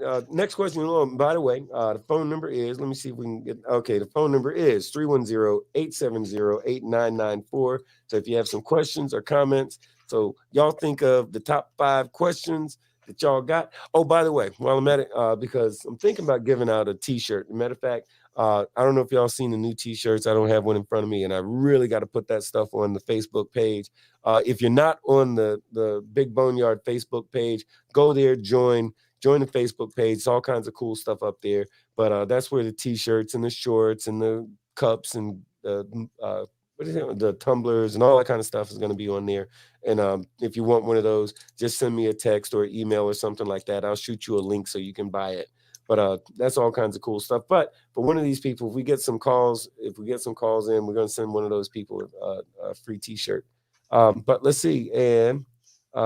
question. By the way, the phone number is, let me see if we can get, okay, the phone number is 310-870-8994. So if you have some questions or comments, so y'all think of the top 5 questions that y'all got. Oh, by the way, while I'm at it, because I'm thinking about giving out a t-shirt. As a matter of fact, I don't know if y'all seen the new t-shirts. I don't have one in front of me, and I really got to put that stuff on the Facebook page. If you're not on the Big BoneYard Facebook page, go there, join the Facebook page. It's all kinds of cool stuff up there. But that's where the t-shirts and the shorts and the cups and the tumblers and all that kind of stuff is going to be on there. And if you want one of those, just send me a text or email or something like that. I'll shoot you a link so you can buy it. But that's all kinds of cool stuff. But for one of these people, if we get some calls in, we're going to send one of those people a free t-shirt. But let's see. And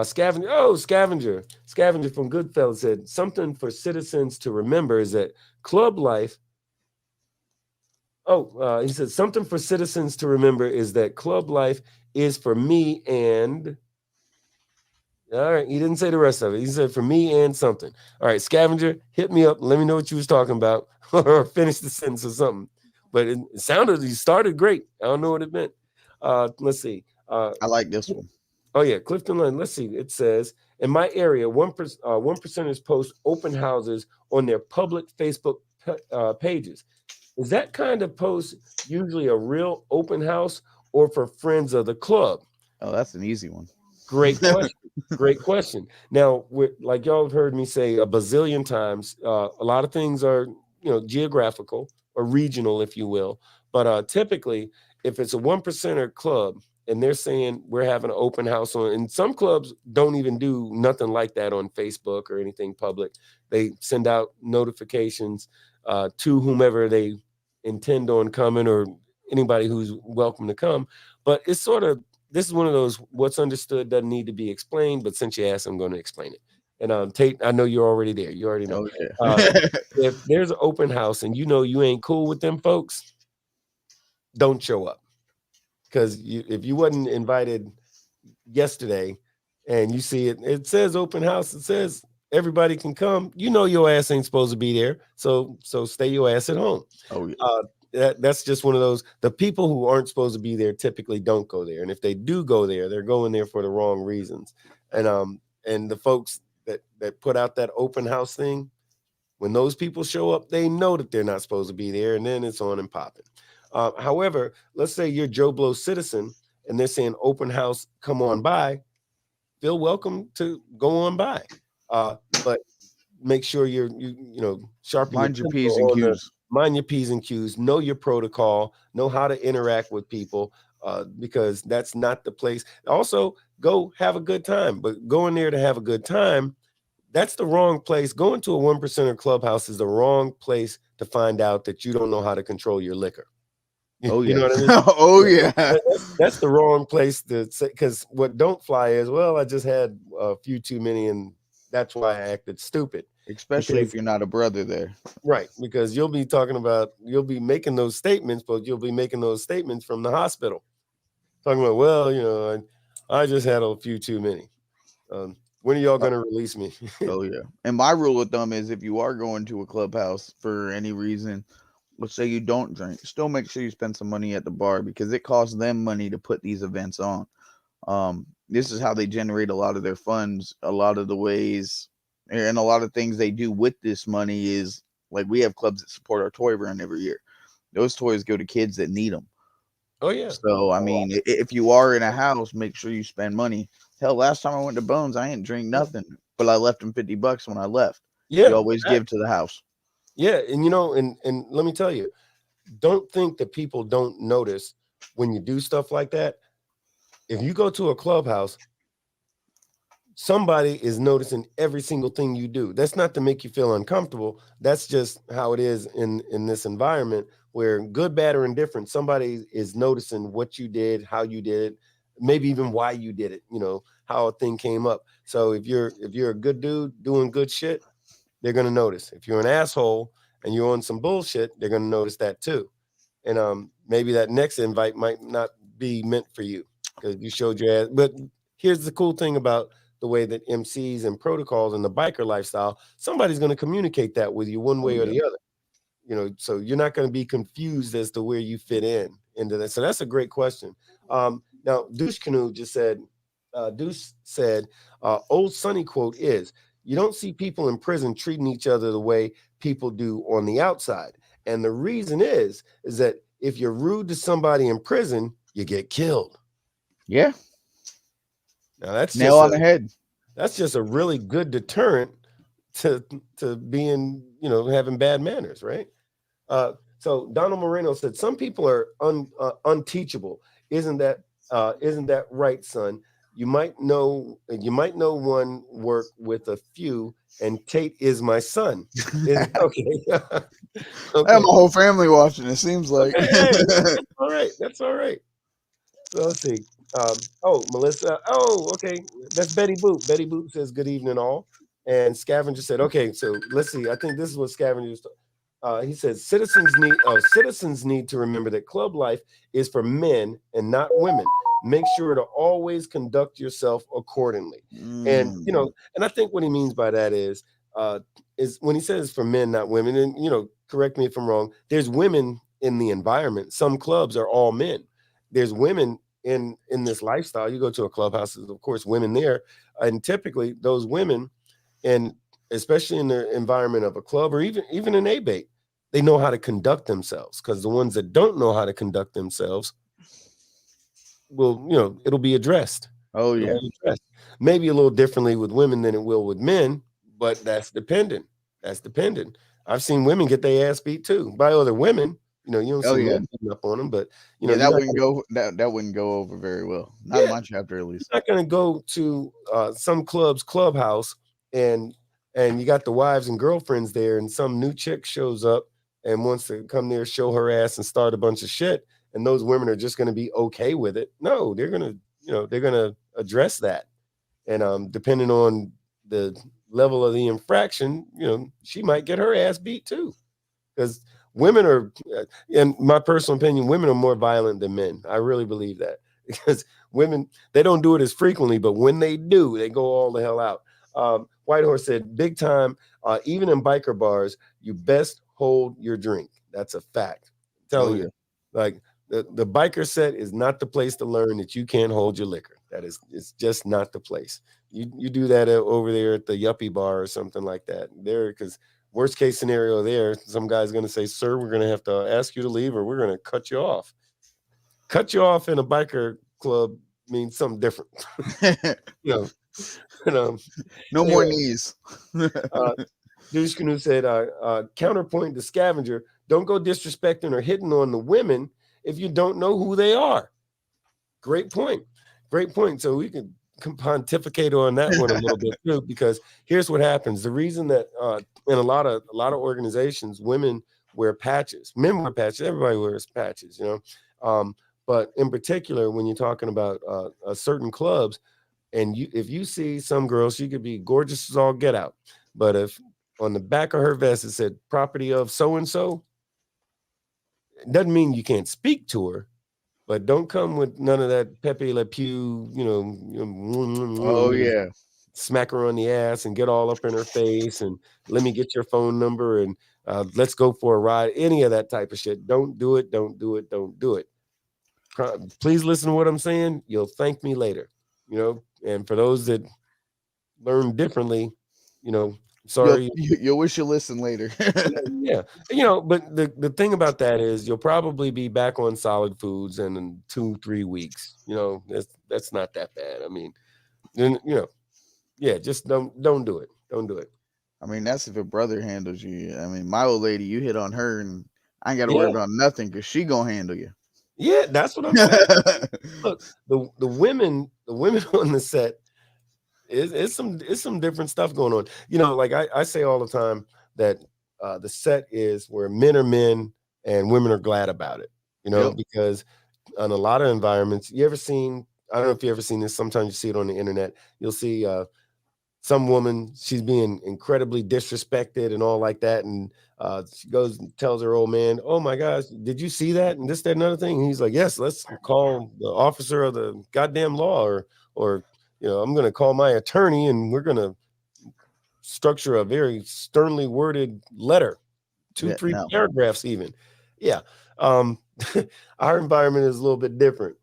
Scavenger from Goodfellas said, something for citizens to remember is that club life. He said, something for citizens to remember is that club life is for me and All right. He didn't say the rest of it. He said for me and something. All right, Scavenger, hit me up. Let me know what you was talking about, or finish the sentence or something. But it sounded, he started great. I don't know what it meant. Let's see. I like this one. Oh yeah, Clifton Lund. Let's see. It says in my area, 1%ers post open houses on their public Facebook pages. Is that kind of post usually a real open house or for friends of the club? Oh, that's an easy one. Great question. Great question. Now, like y'all have heard me say a bazillion times, a lot of things are, geographical or regional, if you will. But typically, if it's a 1%er club and they're saying we're having an open house on, and some clubs don't even do nothing like that on Facebook or anything public. They send out notifications to whomever they intend on coming or anybody who's welcome to come. But it's sort of, this is one of those what's understood doesn't need to be explained, but since you asked, I'm going to explain it. And Tate, I know you're already there. You already know. Oh, yeah. If there's an open house and you know you ain't cool with them folks, don't show up. Because if you wasn't invited yesterday and you see it says open house, it says everybody can come, your ass ain't supposed to be there. So stay your ass at home. Oh, yeah. That's just one of those. The people who aren't supposed to be there typically don't go there, and if they do go there, they're going there for the wrong reasons. And the folks that put out that open house thing, when those people show up, they know that they're not supposed to be there, and then it's on and popping. However, let's say you're Joe Blow citizen, and they're saying open house, come on by. Feel welcome to go on by, but make sure you're sharpen Mind your P's and Q's. Mind your P's and Q's, know your protocol, know how to interact with people, because that's not the place. Also, go have a good time, but going there to have a good time, that's the wrong place. Going to a 1%er clubhouse is the wrong place to find out that you don't know how to control your liquor. Oh, yeah. You know what I mean? Oh, yeah. That's the wrong place to say, because what don't fly is, well, I just had a few too many and that's why I acted stupid. Especially if you're not a brother there. Right, because you'll be making those statements, but you'll be making those statements from the hospital. Talking about, well, I just had a few too many. When are y'all going to release me? Oh, yeah. And my rule of thumb is if you are going to a clubhouse for any reason, let's say you don't drink, still make sure you spend some money at the bar because it costs them money to put these events on. This is how they generate a lot of their funds. A lot of the ways and a lot of things they do with this money is like we have clubs that support our toy run every year. Those toys go to kids that need them. Oh, yeah. So, I mean, if you are in a house, make sure you spend money. Hell, last time I went to Bones, I didn't drink nothing, but I left them $50 when I left. Yeah. You always give to the house. Yeah. And, and let me tell you, don't think that people don't notice when you do stuff like that. If you go to a clubhouse, somebody is noticing every single thing you do. That's not to make you feel uncomfortable. That's just how it is in this environment where good, bad, or indifferent, somebody is noticing what you did, how you did it, maybe even why you did it, how a thing came up. So if you're a good dude doing good shit, they're going to notice. If you're an asshole and you're on some bullshit, they're going to notice that too. And maybe that next invite might not be meant for you because you showed your ass. But here's the cool thing about the way that MCs and protocols and the biker lifestyle, somebody's going to communicate that with you one way or the other. So you're not going to be confused as to where you fit into that. So that's a great question. Now, Douche Canoe just said, Deuce said, old Sunny quote is, you don't see people in prison treating each other the way people do on the outside. And the reason is that if you're rude to somebody in prison, you get killed. Yeah. Now that's nail on the head. That's just a really good deterrent to being, having bad manners, right? So Donald Moreno said, some people are unteachable. Isn't that right, son? You might know one work with a few, and Tate is my son. Okay. I have my whole family watching. It seems like. That's all right. That's all right. So let's see. Melissa. Oh, okay. That's Betty Boop. Betty Boop says, good evening, all. And Scavenger said, okay, so let's see. I think this is what Scavenger was he says, citizens need to remember that club life is for men and not women. make sure to always conduct yourself accordingly. And you know, and I think what he means by that is when he says for men, not women, and you know, correct me if I'm wrong, there's women in the environment. Some clubs are all men. There's women in this lifestyle. You go to a clubhouse, there's of course women there, and typically those women, and especially in the environment of a club or even an Abate, they know how to conduct themselves, because the ones that don't know how to conduct themselves will, you know, it'll be addressed. Oh yeah. Maybe a little differently with women than it will with men, but that's dependent. That's dependent. I've seen women get their ass beat too by other women. You know, you don't see men beating up on them, but you know, that wouldn't go over very well. Not in my chapter, at least. You're not gonna go to some clubhouse and you got the wives and girlfriends there, and some new chick shows up and wants to come there, show her ass, and start a bunch of shit, and those women are just gonna be okay with it. No, they're gonna, you know, they're gonna address that, and depending on the level of the infraction, you know, she might get her ass beat too, because women are, in my personal opinion, women are more violent than men. I really believe that, because women, they don't do it as frequently, but when they do, they go all the hell out. Whitehorse said, big time, even in biker bars, you best hold your drink. That's a fact. I'm telling you, like the biker set is not the place to learn that you can't hold your liquor. It's just not the place. You do that over there at the yuppie bar or something like that. There, because worst case scenario there, some guy's going to say, sir, we're going to have to ask you to leave, or we're going to cut you off. Cut you off in a biker club means something different. You know, no more knees. Douche Canoe said, counterpoint to Scavenger, don't go disrespecting or hitting on the women if you don't know who they are. Great point. Great point. So we can pontificate on that one a little bit too, because here's what happens. The reason that in a lot of organizations, women wear patches, men wear patches, everybody wears patches, you know. But in particular, when you're talking about certain clubs, and if you see some girl, she could be gorgeous as all get out, but if on the back of her vest it said property of so and so, it doesn't mean you can't speak to her. But don't come with none of that Pepe Le Pew, you know. Oh yeah, smack her on the ass and get all up in her face and let me get your phone number and let's go for a ride. Any of that type of shit. Don't do it. Don't do it. Don't do it. Please listen to what I'm saying. You'll thank me later. You know. And for those that learn differently, you know, sorry. You'll wish you listen later. Yeah. You know, but the thing about that is you'll probably be back on solid foods in 2-3 weeks. You know, that's not that bad. I mean, you know, yeah, just don't do it. Don't do it. I mean, that's if a brother handles you. I mean, my old lady, you hit on her and I ain't got to worry about nothing because she gonna handle you. Yeah, that's what I'm saying. Look, the women on the set, it's some different stuff going on. You know, like I say all the time that the set is where men are men and women are glad about it. You know, because on a lot of environments, I don't know if you ever seen this. Sometimes you see it on the internet. You'll see some woman, she's being incredibly disrespected and all like that, and she goes and tells her old man, "Oh my gosh, did you see that?" And this, that, and another thing. And he's like, "Yes, let's call the officer of the goddamn law, or you know, I'm going to call my attorney, and we're going to structure a very sternly worded letter, 2-3 paragraphs even." Yeah, our environment is a little bit different.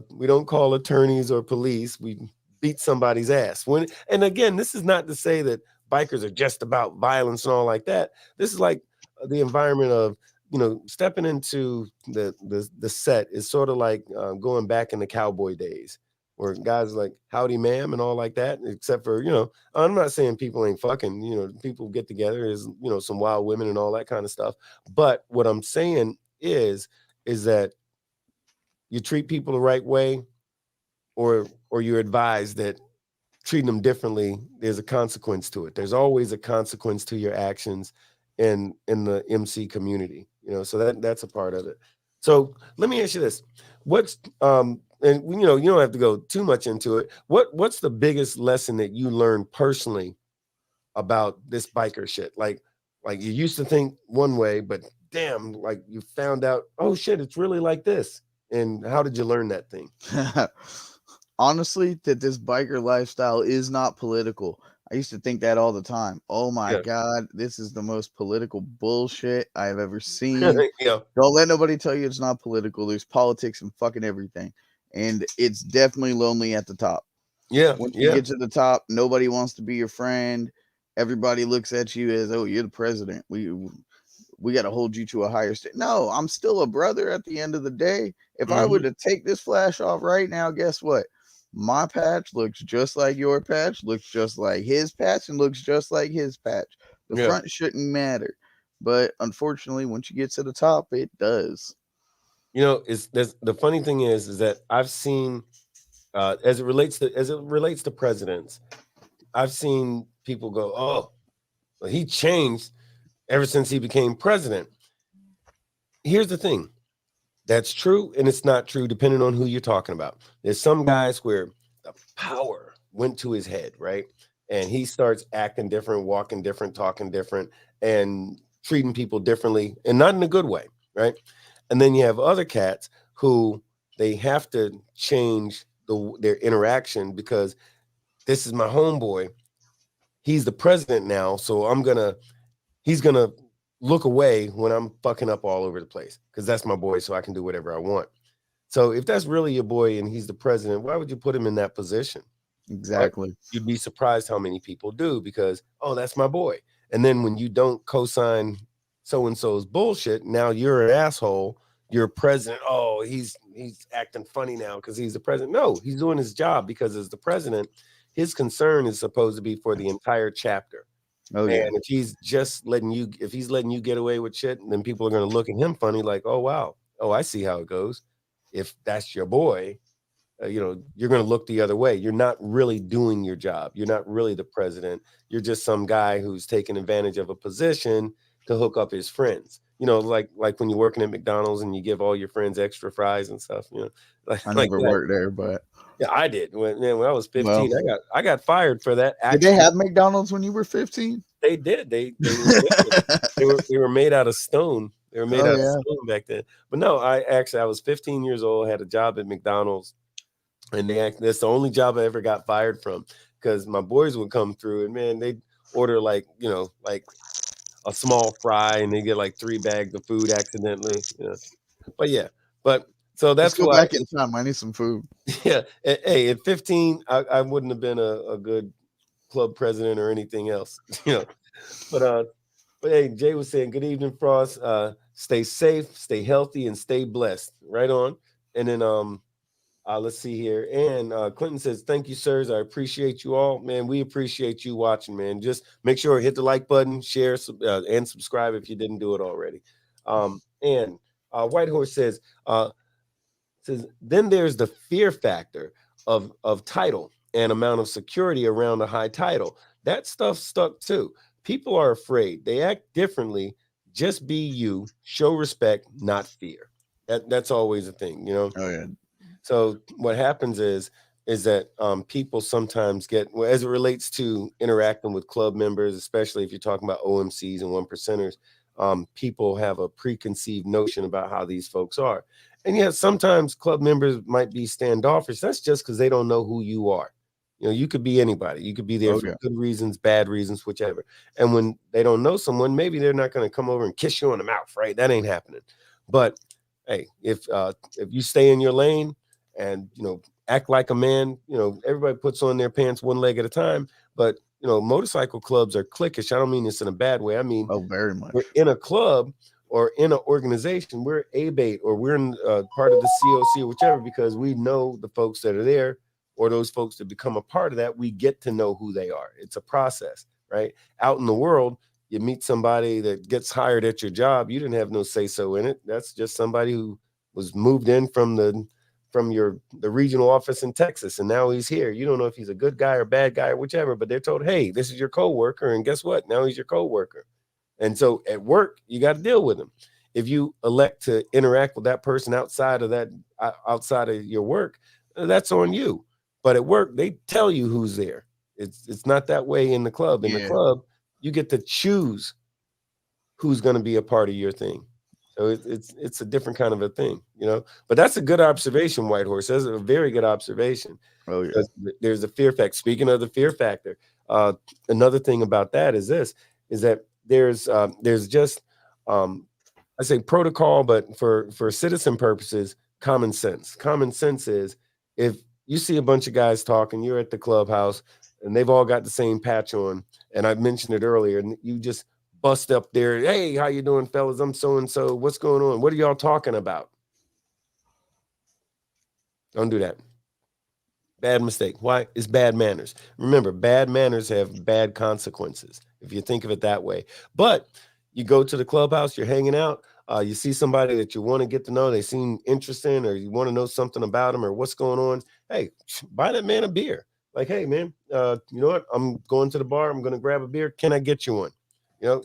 We don't call attorneys or police. We beat somebody's ass. And again, this is not to say that bikers are just about violence and all like that. This is like the environment of, you know, stepping into the set is sort of like going back in the cowboy days, where guys are like, "Howdy, ma'am," and all like that. Except for, you know, I'm not saying people ain't fucking, you know, people get together, is, you know, some wild women and all that kind of stuff. But what I'm saying is that you treat people the right way, or you're advised that treating them differently, there's a consequence to it. There's always a consequence to your actions in the MC community, you know, so that's a part of it. So let me ask you this. What's and you know, you don't have to go too much into it. What's the biggest lesson that you learned personally about this biker shit? Like you used to think one way, but damn, like you found out, oh shit, it's really like this. And how did you learn that thing? Honestly, that this biker lifestyle is not political. I used to think that all the time. Oh my God, this is the most political bullshit I've ever seen. Yeah. Don't let nobody tell you it's not political. There's politics and fucking everything. And it's definitely lonely at the top. Yeah. Once you get to the top, nobody wants to be your friend. Everybody looks at you as, oh, you're the president. We got to hold you to a higher standard. No, I'm still a brother at the end of the day. If I were to take this flash off right now, guess what? My patch looks just like your patch, looks just like his patch, and looks just like his patch. The front shouldn't matter. But unfortunately, once you get to the top, it does. You know, the funny thing is that I've seen as it relates to presidents, I've seen people go, oh, well, he changed ever since he became president. Here's the thing. That's true, and it's not true, depending on who you're talking about. There's some guys where the power went to his head, right? And he starts acting different, walking different, talking different, and treating people differently, and not in a good way, right? And then you have other cats who they have to change their interaction because this is my homeboy. He's the president now, so he's gonna look away when I'm fucking up all over the place because that's my boy, so I can do whatever I want. So if that's really your boy and he's the president, why would you put him in that position? Exactly. Right? You'd be surprised how many people do because, oh, that's my boy. And then when you don't co-sign so-and-so's bullshit, now you're an asshole. You're president. Oh, he's acting funny now because he's the president. No, he's doing his job because as the president, his concern is supposed to be for the entire chapter. Oh, yeah. And if he's just letting you get away with shit, then people are going to look at him funny like, oh, wow. Oh, I see how it goes. If that's your boy, you're going to look the other way. You're not really doing your job. You're not really the president. You're just some guy who's taking advantage of a position to hook up his friends. Like when you're working at McDonald's and you give all your friends extra fries and stuff. I never worked there, but yeah, I did. When I was 15, I got fired for that. Did they have McDonald's when you were 15? They did. They were made out of stone. They were made out of stone back then. But no, I was 15 years old, had a job at McDonald's, and that's the only job I ever got fired from because my boys would come through and man, they'd order like a small fry and they get like 3 bags of food accidentally. But so that's why. Back in time, I need some food. Yeah. Hey, at 15, I wouldn't have been a good club president or anything else, But hey, Jay was saying, good evening, Frost. Stay safe, stay healthy, and stay blessed. Right on. And then let's see here. And Clinton says, thank you, sirs. I appreciate you all. Man, we appreciate you watching, man. Just make sure hit the like button, share, and subscribe if you didn't do it already. And White Horse says, then there's the fear factor of title and amount of security around a high title. That stuff stuck too. People are afraid. They act differently. Just be you. Show respect, not fear. That's always a thing, Oh, yeah. So what happens is that people sometimes as it relates to interacting with club members, especially if you're talking about OMCs and 1%ers, people have a preconceived notion about how these folks are. And yeah, sometimes club members might be standoffish. That's just because they don't know who you are. You could be anybody. You could be there for good reasons, bad reasons, whichever. And when they don't know someone, maybe they're not going to come over and kiss you on the mouth, right? That ain't happening. But hey, if you stay in your lane and act like a man, everybody puts on their pants one leg at a time. But motorcycle clubs are cliquish. I don't mean this in a bad way. I mean, very much. We're in a club or in an organization. We're Abate or we're in part of the COC or whichever because we know the folks that are there. Or those folks that become a part of that, we get to know who they are. It's a process, right? Out in the world, you meet somebody that gets hired at your job. You didn't have no say-so in it. That's just somebody who was moved in from the regional office in Texas, and now he's here. You don't know if he's a good guy or bad guy or whichever, but they're told, hey, this is your coworker, and guess what? Now he's your coworker. And so at work, you got to deal with him. If you elect to interact with that person outside of your work, that's on you. But at work, they tell you who's there. It's not that way in the club. In the club, you get to choose who's going to be a part of your thing. So it's a different kind of a thing, you know. But that's a good observation, White Horse. That's a very good observation. Oh yeah. Because there's a fear factor. Speaking of the fear factor, another thing about that is that there's just I say protocol, but for citizen purposes, common sense. Common sense is if you see a bunch of guys talking, you're at the clubhouse, and they've all got the same patch on, and I mentioned it earlier, and you just bust up there, hey, how you doing, fellas? I'm so and so. What's going on? What are y'all talking about? Don't do that. Bad mistake. Why? It's bad manners. Remember, bad manners have bad consequences if you think of it that way. But you go to the clubhouse, you're hanging out, you see somebody that you want to get to know, they seem interesting, or you want to know something about them or what's going on. Hey, buy that man a beer. Like, hey, man, you know what? I'm going to the bar. I'm going to grab a beer. Can I get you one? You know,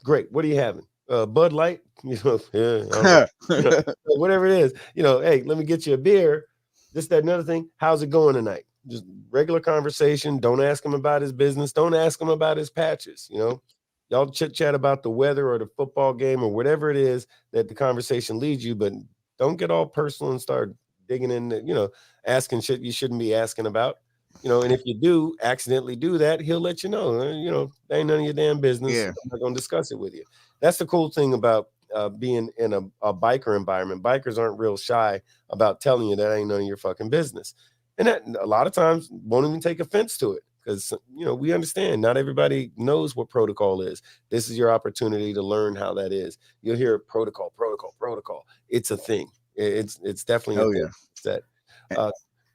great. What are you having? Bud Light? You know, yeah, you know, whatever it is. You know, hey, let me get you a beer. This, that, another thing. How's it going tonight? Just regular conversation. Don't ask him about his business. Don't ask him about his patches. You know, y'all chit chat about the weather or the football game or whatever it is that the conversation leads you, but don't get all personal and start digging in, you know, asking shit you shouldn't be asking about. You know, and if you do accidentally do that, he'll let you know. You know, that ain't none of your damn business. Yeah. I'm not gonna discuss it with you. That's the cool thing about being in a biker environment. Bikers aren't real shy about telling you that ain't none of your fucking business, and that a lot of times won't even take offense to it because you know we understand not everybody knows what protocol is. This is your opportunity to learn how that is. You'll hear protocol. It's a thing. It's definitely a thing. That.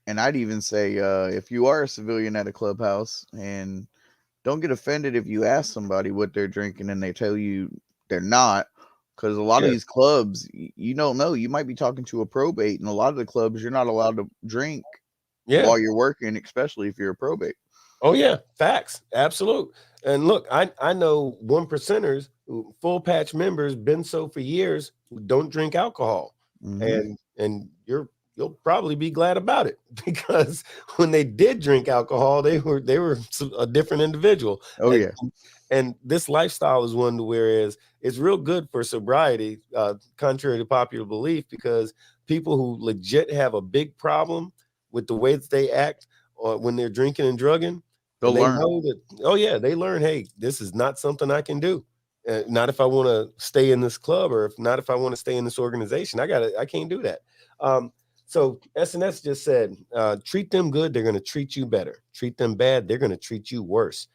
And I'd even say if you are a civilian at a clubhouse, and don't get offended if you ask somebody what they're drinking and they tell you they're not, because a lot of these clubs, you don't know. You might be talking to a probate, and a lot of the clubs you're not allowed to drink while you're working, especially if you're a probate. Oh yeah, facts, absolute. And look, I know 1%ers, full patch members, been so for years, who don't drink alcohol, and you'll probably be glad about it because when they did drink alcohol, they were a different individual. Oh yeah. And this lifestyle is one where it's real good for sobriety, contrary to popular belief, because people who legit have a big problem with the way that they act when they're drinking and drugging, they'll learn. Know that, oh yeah, they learn, hey, this is not something I can do. Not if I want to stay in this club, or if I want to stay in this organization. I can't do that. So SNS just said, treat them good, they're going to treat you better. Treat them bad, they're going to treat you worse.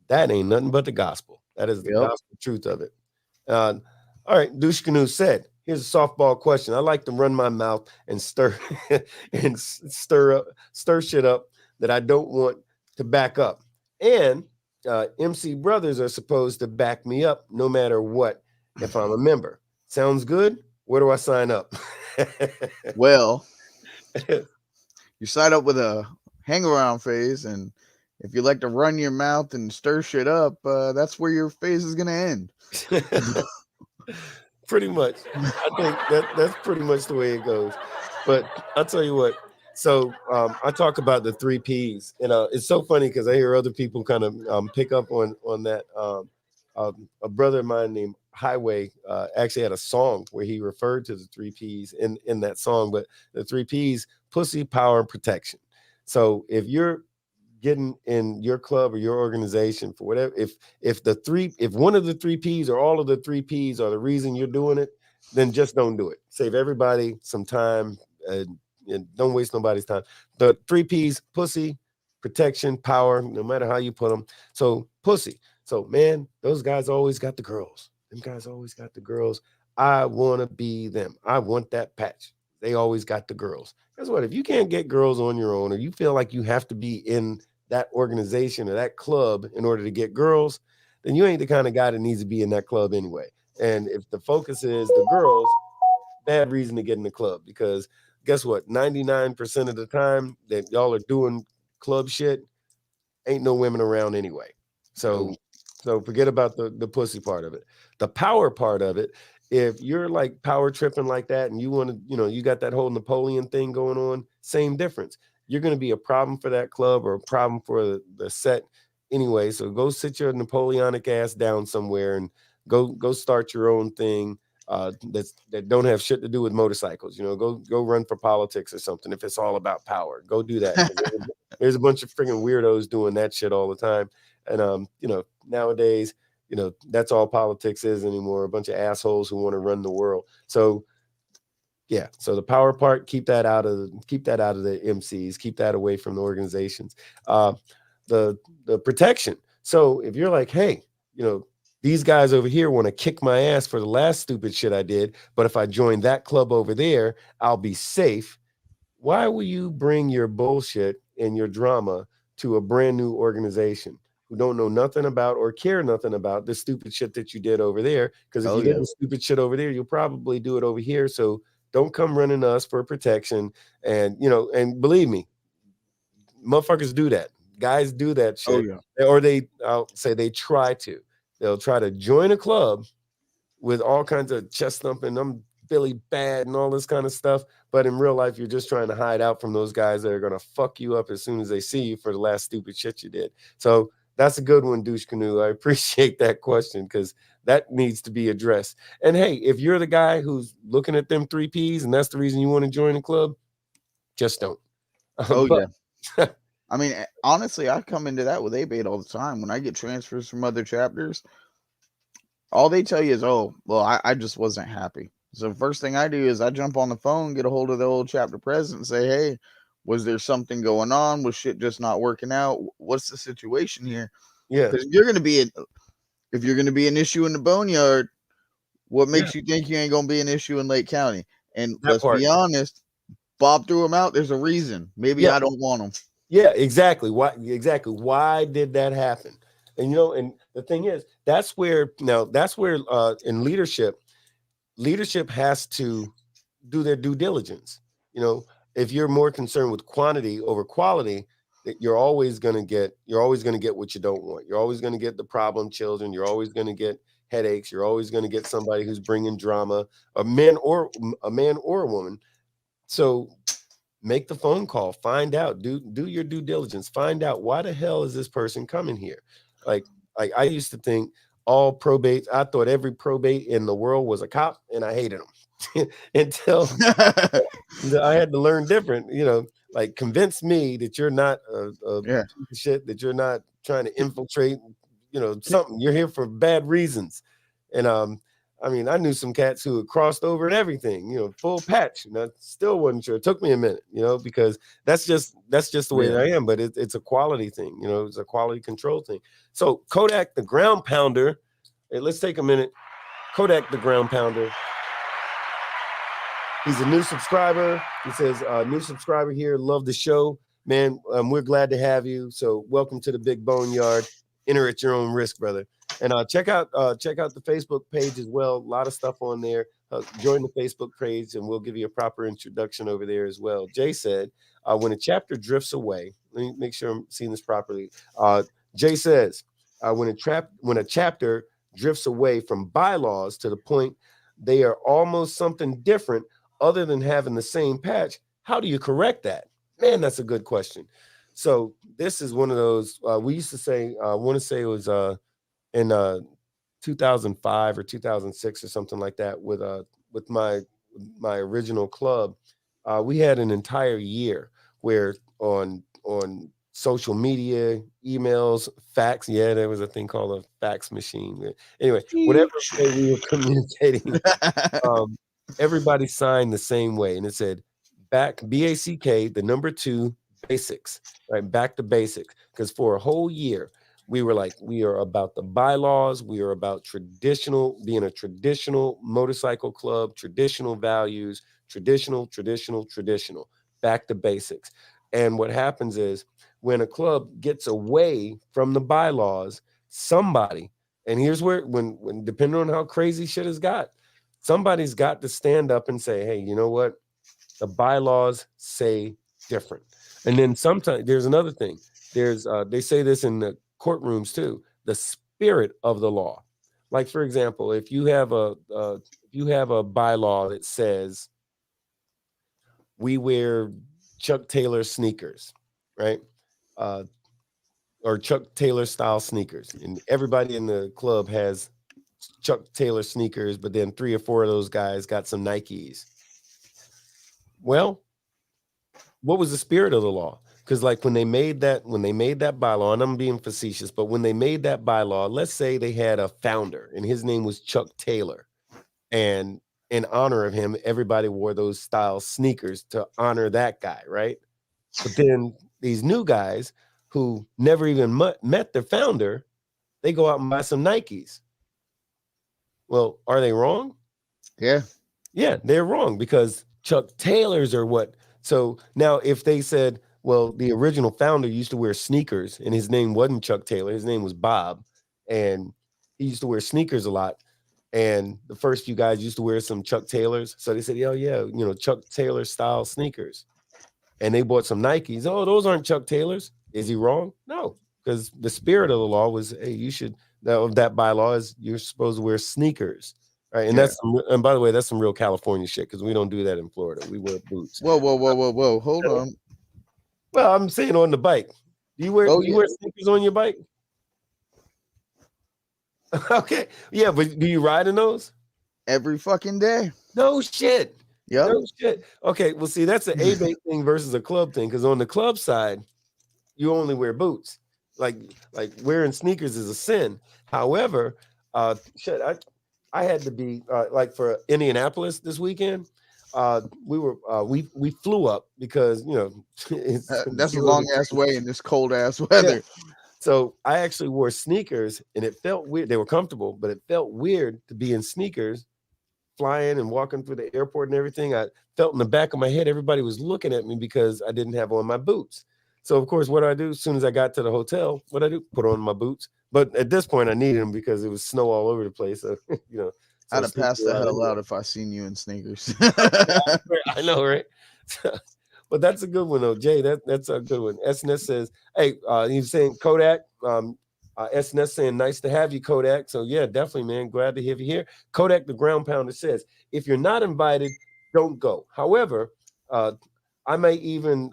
That ain't nothing but the gospel. That is the gospel truth of it. All right, Douche Canoe said, here's a softball question. I like to run my mouth and stir shit up that I don't want to back up. And MC Brothers are supposed to back me up no matter what if I'm a member. Sounds good? Where do I sign up? Well, you sign up with a hang around phase, and if you like to run your mouth and stir shit up, that's where your phase is gonna end. Pretty much. I think that's pretty much the way it goes. But I'll tell you what. So I talk about the 3 Ps, and it's so funny because I hear other people kind of pick up on that. A brother of mine named Highway actually had a song where he referred to the 3 Ps in that song, but the 3 Ps: pussy, power, and protection. So if you're getting in your club or your organization for whatever, if one of the 3 Ps or all of the 3 Ps are the reason you're doing it, then just don't do it. Save everybody some time and don't waste nobody's time. The 3 Ps: pussy, protection, power, no matter how you put them. So pussy. So man, those guys always got the girls. Them guys always got the girls. I want to be them. I want that patch. They always got the girls. Guess what? If you can't get girls on your own, or you feel like you have to be in that organization or that club in order to get girls, then you ain't the kind of guy that needs to be in that club anyway. And if the focus is the girls, bad reason to get in the club, because guess what? 99% of the time that y'all are doing club shit, ain't no women around anyway. So forget about the pussy part of it. The power part of it, if you're like power tripping like that and you want to, you got that whole Napoleon thing going on, same difference. You're going to be a problem for that club or a problem for the set anyway. So go sit your Napoleonic ass down somewhere and go start your own thing. that don't have shit to do with motorcycles. You know, go run for politics or something. If it's all about power, go do that. There's a bunch of freaking weirdos doing that shit all the time. And you know, nowadays, you know, that's all politics is anymore. A bunch of assholes who want to run the world. So yeah, so the power part, keep that out of the MCs, keep that away from the organizations. The protection. So if you're like, hey, you know, these guys over here want to kick my ass for the last stupid shit I did, but if I join that club over there, I'll be safe. Why will you bring your bullshit and your drama to a brand new organization who don't know nothing about or care nothing about the stupid shit that you did over there? Because if you did the stupid shit over there, you'll probably do it over here. So don't come running to us for protection. And, you know, and believe me, motherfuckers do that. Guys do that shit. Or I'll say they try to. They'll try to join a club with all kinds of chest thumping, I'm Billy Bad and all this kind of stuff. But in real life, you're just trying to hide out from those guys that are going to fuck you up as soon as they see you for the last stupid shit you did. So that's a good one, Douche Canoe. I appreciate that question because that needs to be addressed. And hey, if you're the guy who's looking at them 3 Ps and that's the reason you want to join the club, just don't. Yeah. I mean, honestly, I come into that with Abate all the time. When I get transfers from other chapters, all they tell you is, oh, well, I just wasn't happy. So first thing I do is I jump on the phone, get a hold of the old chapter president and say, hey, was there something going on? Was shit just not working out? What's the situation here? Yeah. Because if you're going to be an issue in the BoneYard, what makes you think you ain't going to be an issue in Lake County? And let's be honest, Bob threw him out. There's a reason. Maybe I don't want him. Yeah, exactly. Why did that happen? And you know, and the thing is, that's where in leadership has to do their due diligence. You know, if you're more concerned with quantity over quality, that you're always going to get what you don't want. You're always going to get the problem children. You're always going to get headaches. You're always going to get somebody who's bringing drama, a man or a woman. So make the phone call, find out, do your due diligence, find out why the hell is this person coming here? Like I used to think all probates, I thought every probate in the world was a cop and I hated them until I had to learn different, you know, like convince me that you're not a piece of shit, that you're not trying to infiltrate, you know, something. You're here for bad reasons. And I mean, I knew some cats who had crossed over and everything, you know, full patch. And I still wasn't sure. It took me a minute, you know, because that's just the way that I am. But it's a quality thing, you know, it's a quality control thing. So Kodak, the ground pounder. Hey, let's take a minute. Kodak, the ground pounder. He's a new subscriber. He says, new subscriber here. Love the show, man. We're glad to have you. So welcome to the Big BoneYard. Enter at your own risk, brother. And check out the Facebook page as well. A lot of stuff on there. Join the Facebook page, and we'll give you a proper introduction over there as well. Jay said, when a chapter drifts away, let me make sure I'm seeing this properly. Jay says, when a chapter drifts away from bylaws to the point they are almost something different other than having the same patch, how do you correct that? Man, that's a good question. So this is one of those, we used to say, I want to say it was in 2005 or 2006 or something like that with my original club. We had an entire year where on social media, emails, fax. Yeah, there was a thing called a fax machine. Anyway, whatever way we were communicating, everybody signed the same way, and it said back BACK, the number 2 basics, right? Back to basics. Because for a whole year, we were like, we are about the bylaws. We are about being a traditional motorcycle club, traditional values, traditional, back to basics. And what happens is when a club gets away from the bylaws, somebody, and here's where, when depending on how crazy shit has got, somebody's got to stand up and say, hey, you know what? The bylaws say different. And then sometimes there's another thing. There's they say this in the courtrooms too, the spirit of the law. Like, for example, if you have a bylaw that says we wear Chuck Taylor sneakers, right? Or Chuck Taylor style sneakers, and everybody in the club has Chuck Taylor sneakers, but then 3 or 4 of those guys got some Nikes. Well, what was the spirit of the law? Because like when they made that bylaw, and I'm being facetious, but when they made that bylaw, let's say they had a founder and his name was Chuck Taylor, and in honor of him, everybody wore those style sneakers to honor that guy, right? But then these new guys who never even met their founder, they go out and buy some Nikes. Well, are they wrong? Yeah. Yeah, they're wrong because Chuck Taylors are what. So now if they said, well, the original founder used to wear sneakers and his name wasn't Chuck Taylor, his name was Bob, and he used to wear sneakers a lot. And the first few guys used to wear some Chuck Taylors. So they said, oh, yeah, you know, Chuck Taylor style sneakers. And they bought some Nikes. Oh, those aren't Chuck Taylors. Is he wrong? No, because the spirit of the law was, hey, you should, that bylaw is you're supposed to wear sneakers. Right. And that's, and by the way, that's some real California shit because we don't do that in Florida. We wear boots. Whoa. Hold on. Well, I'm saying on the bike. Do you wear sneakers on your bike? Okay. Yeah, but do you ride in those? Every fucking day. No shit. Yeah. No shit. Okay. Well, see, that's an Abate thing versus a club thing. Because on the club side, you only wear boots. Like wearing sneakers is a sin. However, shit, I had to be like for Indianapolis this weekend. We flew up because you know that's a long ass way in this cold ass weather. Yeah. So I actually wore sneakers and it felt weird. They were comfortable, but it felt weird to be in sneakers, flying and walking through the airport and everything. I felt in the back of my head everybody was looking at me because I didn't have on my boots. So of course, what do I do? As soon as I got to the hotel, what I do? Put on my boots. But at this point, I needed them because it was snow all over the place. So you know, so I'd have passed the hell out if I seen you in sneakers. I know, right? But that's a good one, though, Jay. That's a good one. SNS says, hey, he's saying Kodak. SNS saying, nice to have you, Kodak. So yeah, definitely, man. Glad to have you here. Kodak, the ground pounder, says, if you're not invited, don't go. However, I may even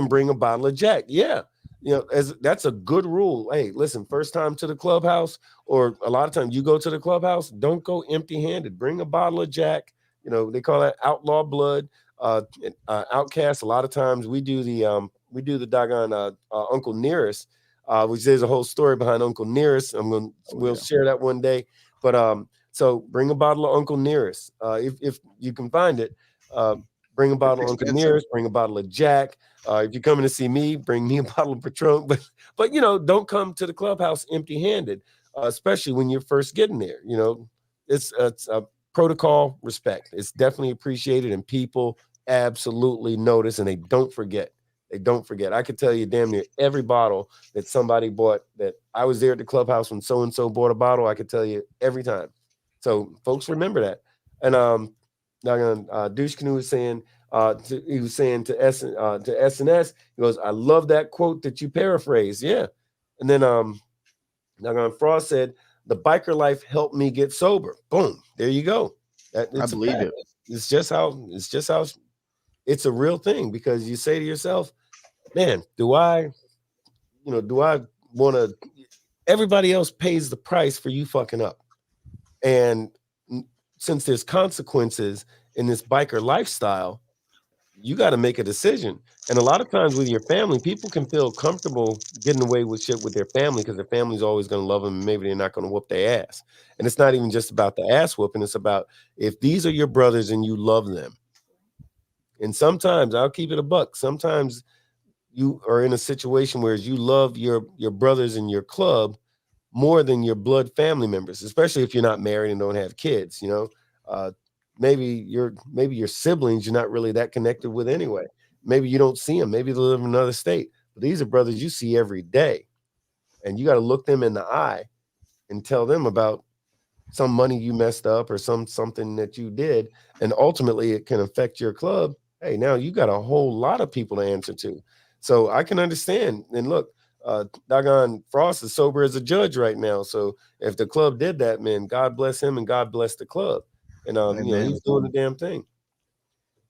bring a bottle of Jack. Yeah. You know, that's a good rule. Hey, listen, first time to the clubhouse, or a lot of times you go to the clubhouse, don't go empty-handed. Bring a bottle of Jack. You know, they call that outlaw blood. Outcast. A lot of times we do the doggone Uncle Nearest, which there's a whole story behind Uncle Nearest. We'll share that one day. But so bring a bottle of Uncle Nearest if you can find it. Bring a bottle of Uncle Nearest. Bring a bottle of Jack. If you're coming to see me, bring me a bottle of Patron. But you know, don't come to the clubhouse empty-handed, especially when you're first getting there. You know, it's a protocol respect. It's definitely appreciated, and people absolutely notice, and they don't forget. I could tell you damn near every bottle that somebody bought that I was there at the clubhouse when so-and-so bought a bottle. I could tell you every time. So folks remember that. And Douche Canoe was saying, he was saying to SNS, he goes, I love that quote that you paraphrased. Yeah. And then Frost said, the biker life helped me get sober. Boom. There you go. I believe it. It's just how it's a real thing, because you say to yourself, man, do I want to, everybody else pays the price for you fucking up. And since there's consequences in this biker lifestyle, you got to make a decision. And a lot of times with your family, people can feel comfortable getting away with shit with their family because their family's always going to love them, and maybe they're not going to whoop their ass. And it's not even just about the ass whooping. It's about if these are your brothers and you love them. And sometimes, I'll keep it a buck, sometimes you are in a situation where you love your brothers in your club more than your blood family members, especially if you're not married and don't have kids. You know, maybe your siblings you're not really that connected with anyway. Maybe you don't see them. Maybe they live in another state. But these are brothers you see every day, and you got to look them in the eye and tell them about some money you messed up or something that you did, and ultimately it can affect your club. Hey, now you got a whole lot of people to answer to. So I can understand. And look, doggone Frost is sober as a judge right now. So if the club did that, man, God bless him and God bless the club. And you know, he's doing the damn thing.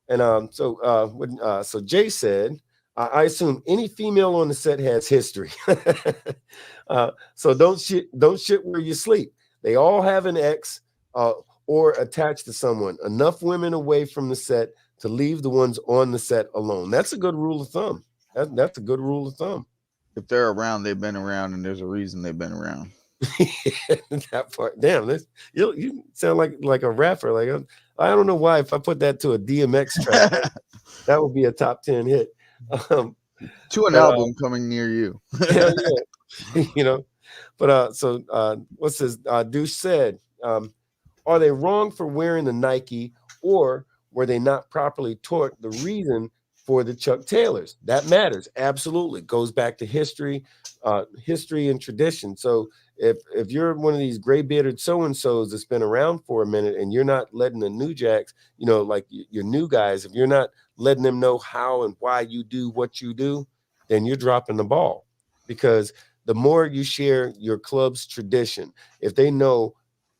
And so Jay said, I assume any female on the set has history. So don't shit where you sleep. They all have an ex or attached to someone. Enough women away from the set to leave the ones on the set alone. That's a good rule of thumb. That's a good rule of thumb. If they're around, they've been around, and there's a reason they've been around. That part, damn, this you sound like a rapper. Like I don't know why. If I put that to a DMX track, that would be a top 10 hit. To an album coming near you. Hell yeah. You know, but what's this? Douche said, are they wrong for wearing the Nike, or were they not properly taught the reason for the Chuck Taylors? That matters. Absolutely. Goes back to history and tradition. So if you're one of these gray bearded so-and-sos that's been around for a minute and you're not letting the new jacks, you know, like your new guys, if you're not letting them know how and why you do what you do, then you're dropping the ball. Because the more you share your club's tradition, if they know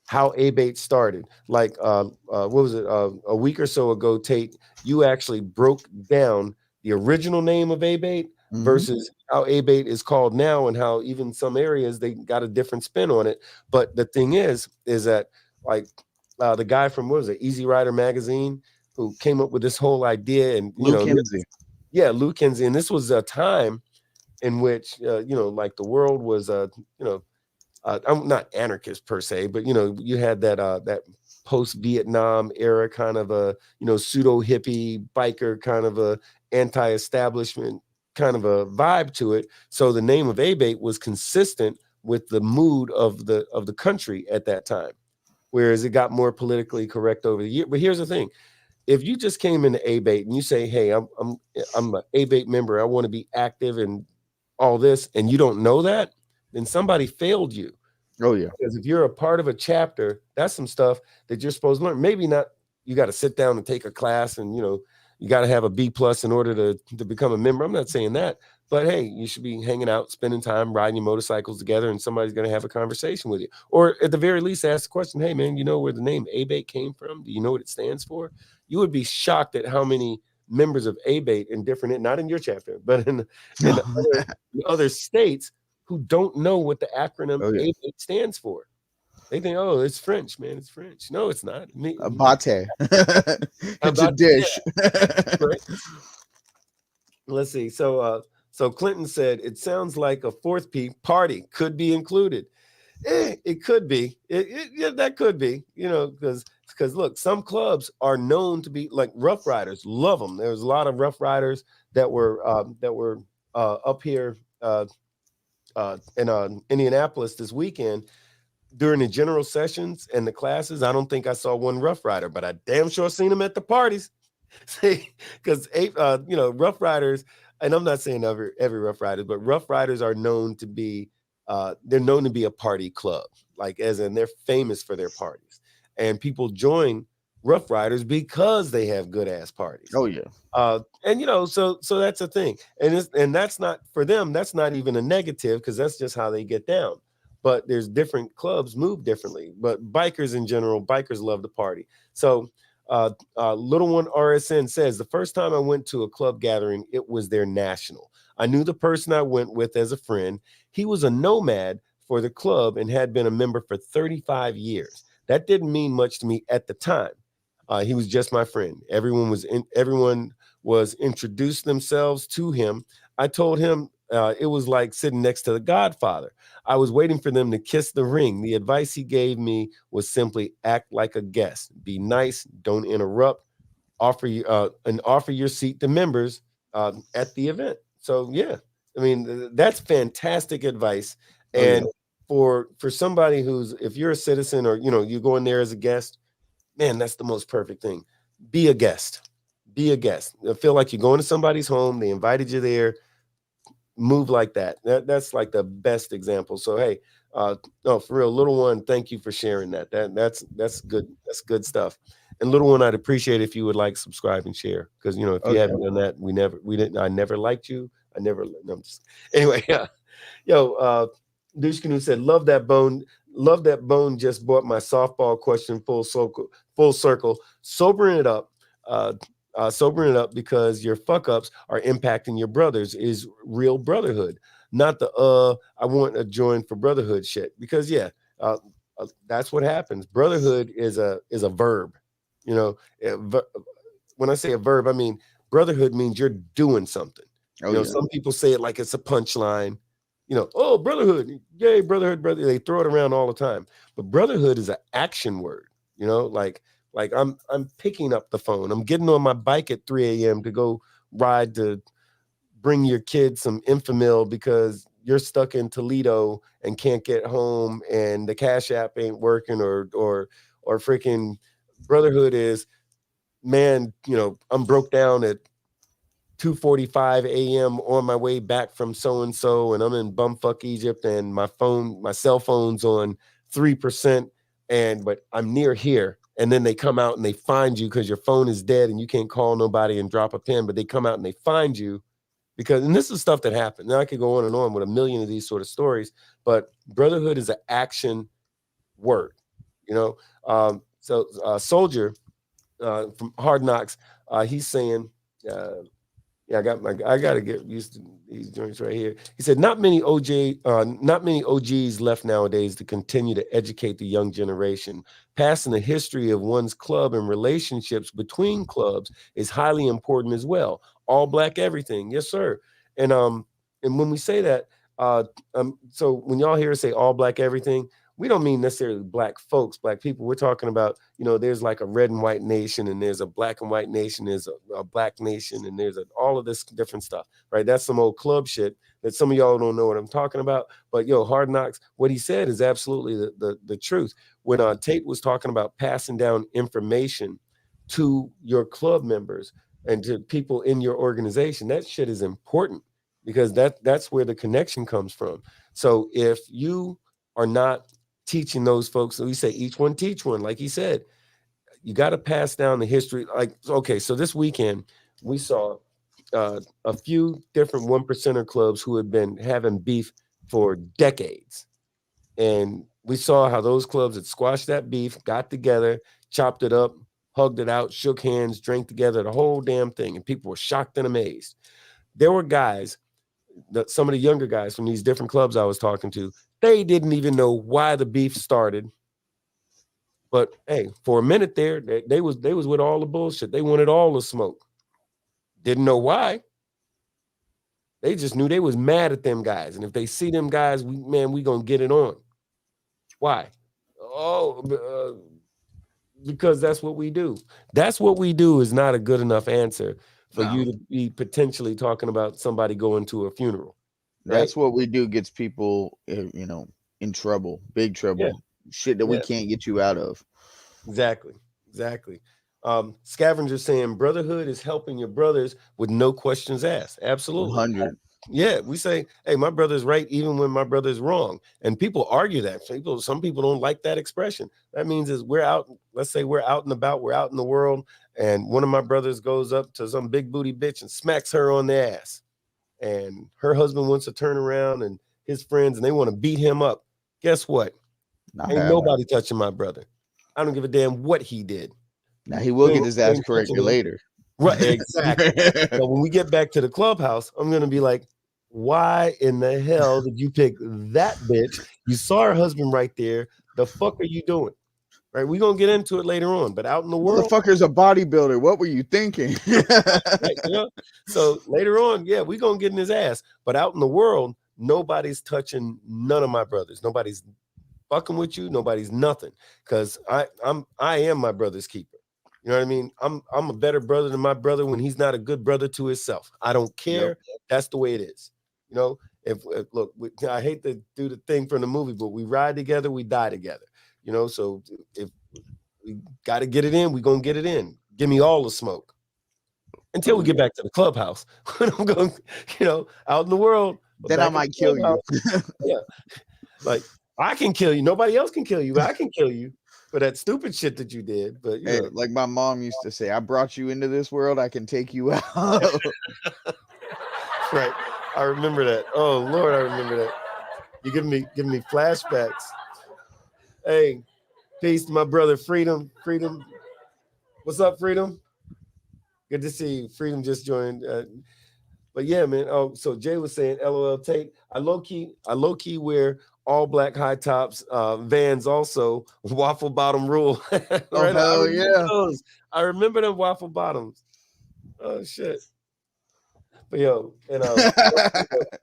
how Abate started, like what was it, a week or so ago, Tate, you actually broke down the original name of Abate versus how Abate is called now, and how even some areas they got a different spin on it. But the thing is that like the guy from, what was it, Easy Rider magazine, who came up with this whole idea, and Lou Kinsey. Yeah, Lou Kinsey, and this was a time in which you know, like the world was you know, I'm not anarchist per se, but you know, you had that post-Vietnam era kind of a, you know, pseudo hippie biker kind of a anti-establishment kind of a vibe to it. So the name of Abate was consistent with the mood of the country at that time, whereas it got more politically correct over the year. But here's the thing: if you just came into Abate and you say, "Hey, I'm an Abate member, I want to be active and all this," and you don't know that, then somebody failed you. Oh yeah. Because if you're a part of a chapter, that's some stuff that you're supposed to learn. Maybe not, you got to sit down and take a class, and you know, you got to have a B+ in order to become a member. I'm not saying that, but hey, you should be hanging out, spending time, riding your motorcycles together, and somebody's going to have a conversation with you. Or at the very least, ask the question, "Hey man, you know where the name Abate came from? Do you know what it stands for?" You would be shocked at how many members of Abate in different, not in your chapter, but in other states, who don't know what the acronym Abate stands for. They think, "Oh, it's French, man. It's French." No, it's not. Abate. It's a dish. Right? Let's see. So Clinton said, "It sounds like a fourth party could be included." It could be. Yeah, that could be. You know, because look, some clubs are known to be like Rough Riders. Love them. There's a lot of Rough Riders that were up here in Indianapolis this weekend during the general sessions and the classes. I don't think I saw one Rough Rider, but I damn sure seen them at the parties. See, because you know, Rough Riders, and I'm not saying every Rough Riders, but Rough Riders are known to be they're known to be a party club, like as in they're famous for their parties, and people join Rough Riders because they have good ass parties. Oh yeah. And you know, so that's a thing, and that's not for them. That's not even a negative, because that's just how they get down. But there's different clubs move differently. But bikers in general, bikers love to party. So Little One RSN says, the first time I went to a club gathering, it was their national. I knew the person I went with as a friend. He was a nomad for the club and had been a member for 35 years. That didn't mean much to me at the time. He was just my friend. Everyone was introduced themselves to him. I told him it was like sitting next to the Godfather. I was waiting for them to kiss the ring. The advice he gave me was simply act like a guest. Be nice. Don't interrupt. Offer your seat to members at the event. So yeah, I mean, that's fantastic advice. And for somebody who's, if you're a citizen or you know you go in there as a guest, man, that's the most perfect thing. Be a guest. Be a guest. I feel like you're going to somebody's home. They invited you there. Move like that. That's like the best example. So hey, no, for real, Little One, thank you for sharing that. That's good. That's good stuff. And Little One, I'd appreciate if you would like, subscribe, and share, because you know if you haven't done that, I never liked you. Anyway, yeah. Yo, Douche Canoe said, love that Bone. Love that Bone just brought my softball question full circle. Sobering it up because your fuck ups are impacting your brothers is real brotherhood, not the I want to join for brotherhood shit. Because yeah, That's what happens. Brotherhood is a verb. You know, when I say a verb, I mean brotherhood means you're doing something. Oh, You know, yeah. some people say it like it's a punchline. You know, oh, brotherhood, yay, brotherhood, brother. They throw it around all the time. But brotherhood is an action word. You know, like I'm picking up the phone. I'm getting on my bike at 3 a.m. to go ride to bring your kids some Infamil because you're stuck in Toledo and can't get home and the Cashapp ain't working, or freaking brotherhood is, man, you know, I'm broke down at 2:45 a.m. on my way back from so-and-so, and I'm in bumfuck Egypt, and my cell phone's on 3%, but I'm near here. And then they come out and they find you because your phone is dead and you can't call nobody and drop a pin, but they come out and they find you because, and this is stuff that happened. Now I could go on and on with a million of these sort of stories, but brotherhood is an action word, you know? So Soldier from Hard Knocks, he's saying, yeah, I gotta get used to these joints right here. He said, not many OGs left nowadays to continue to educate the young generation. Passing the history of one's club and relationships between clubs is highly important as well. All black everything, yes, sir. And when we say that, so when y'all hear us say all black everything, we don't mean necessarily black folks, black people. We're talking about, you know, there's like a red and white nation, and there's a black and white nation, there's a black nation, and there's all of this different stuff, right? That's some old club shit that some of y'all don't know what I'm talking about. But yo, Hard Knocks, what he said is absolutely the truth. When Tate was talking about passing down information to your club members and to people in your organization, that shit is important because that's where the connection comes from. So if you are not teaching those folks, so we say each one teach one, like he said, you got to pass down the history. Like, okay, so this weekend we saw a few different 1%er clubs who had been having beef for decades, and we saw how those clubs had squashed that beef, got together, chopped it up, hugged it out, shook hands, drank together, the whole damn thing, and people were shocked and amazed. There were guys, some of the younger guys from these different clubs I was talking to, they didn't even know why the beef started. But hey, for a minute there, they was with all the bullshit. They wanted all the smoke. Didn't know why. They just knew they was mad at them guys. And if they see them guys, we gonna get it on. Why? Oh, because that's what we do. That's what we do is not a good enough answer for you to be potentially talking about somebody going to a funeral. Right? That's what we do gets people, you know, in trouble, big trouble, shit that we can't get you out of. Exactly. Scavenger saying brotherhood is helping your brothers with no questions asked. Absolutely. 100. Yeah, we say, hey, my brother's right even when my brother's wrong. And people argue that. Some people don't like that expression. That means is we're out, let's say we're out and about, we're out in the world, and one of my brothers goes up to some big booty bitch and smacks her on the ass. And her husband wants to turn around and his friends, and they want to beat him up. Guess what? Ain't nobody touching my brother. I don't give a damn what he did. Now he will get his ass corrected later. Right, exactly. So when we get back to the clubhouse, I'm gonna be like, why in the hell did you pick that bitch? You saw her husband right there. The fuck are you doing? Right, we're gonna get into it later on, but out in the world, the fucker's a bodybuilder. What were you thinking? right, you know? So later on, yeah, we're gonna get in his ass. But out in the world, nobody's touching none of my brothers. Nobody's fucking with you. Nobody's nothing. Because I am my brother's keeper. You know what I mean? I'm a better brother than my brother when he's not a good brother to himself. I don't care. Yep. That's the way it is. You know, if look, I hate to do the thing from the movie, but we ride together, we die together. You know, so if we got to get it in, we're going to get it in. Give me all the smoke until we get back to the clubhouse. When I'm going, you know, out in the world. Then I might kill you. Yeah. Like, I can kill you. Nobody else can kill you, but I can kill you for that stupid shit that you did. But, you know. Like my mom used to say, I brought you into this world. I can take you out. Right. I remember that. Oh, Lord, I remember that. You giving me flashbacks. Hey, peace to my brother, Freedom. What's up, Freedom? Good to see you. Freedom just joined. But yeah, man. Oh, so Jay was saying, LOL Tate. I low key wear all black high tops, Vans also, waffle bottom rule. Right? Oh, hell yeah. Those. I remember them waffle bottoms. Oh shit. But yo, and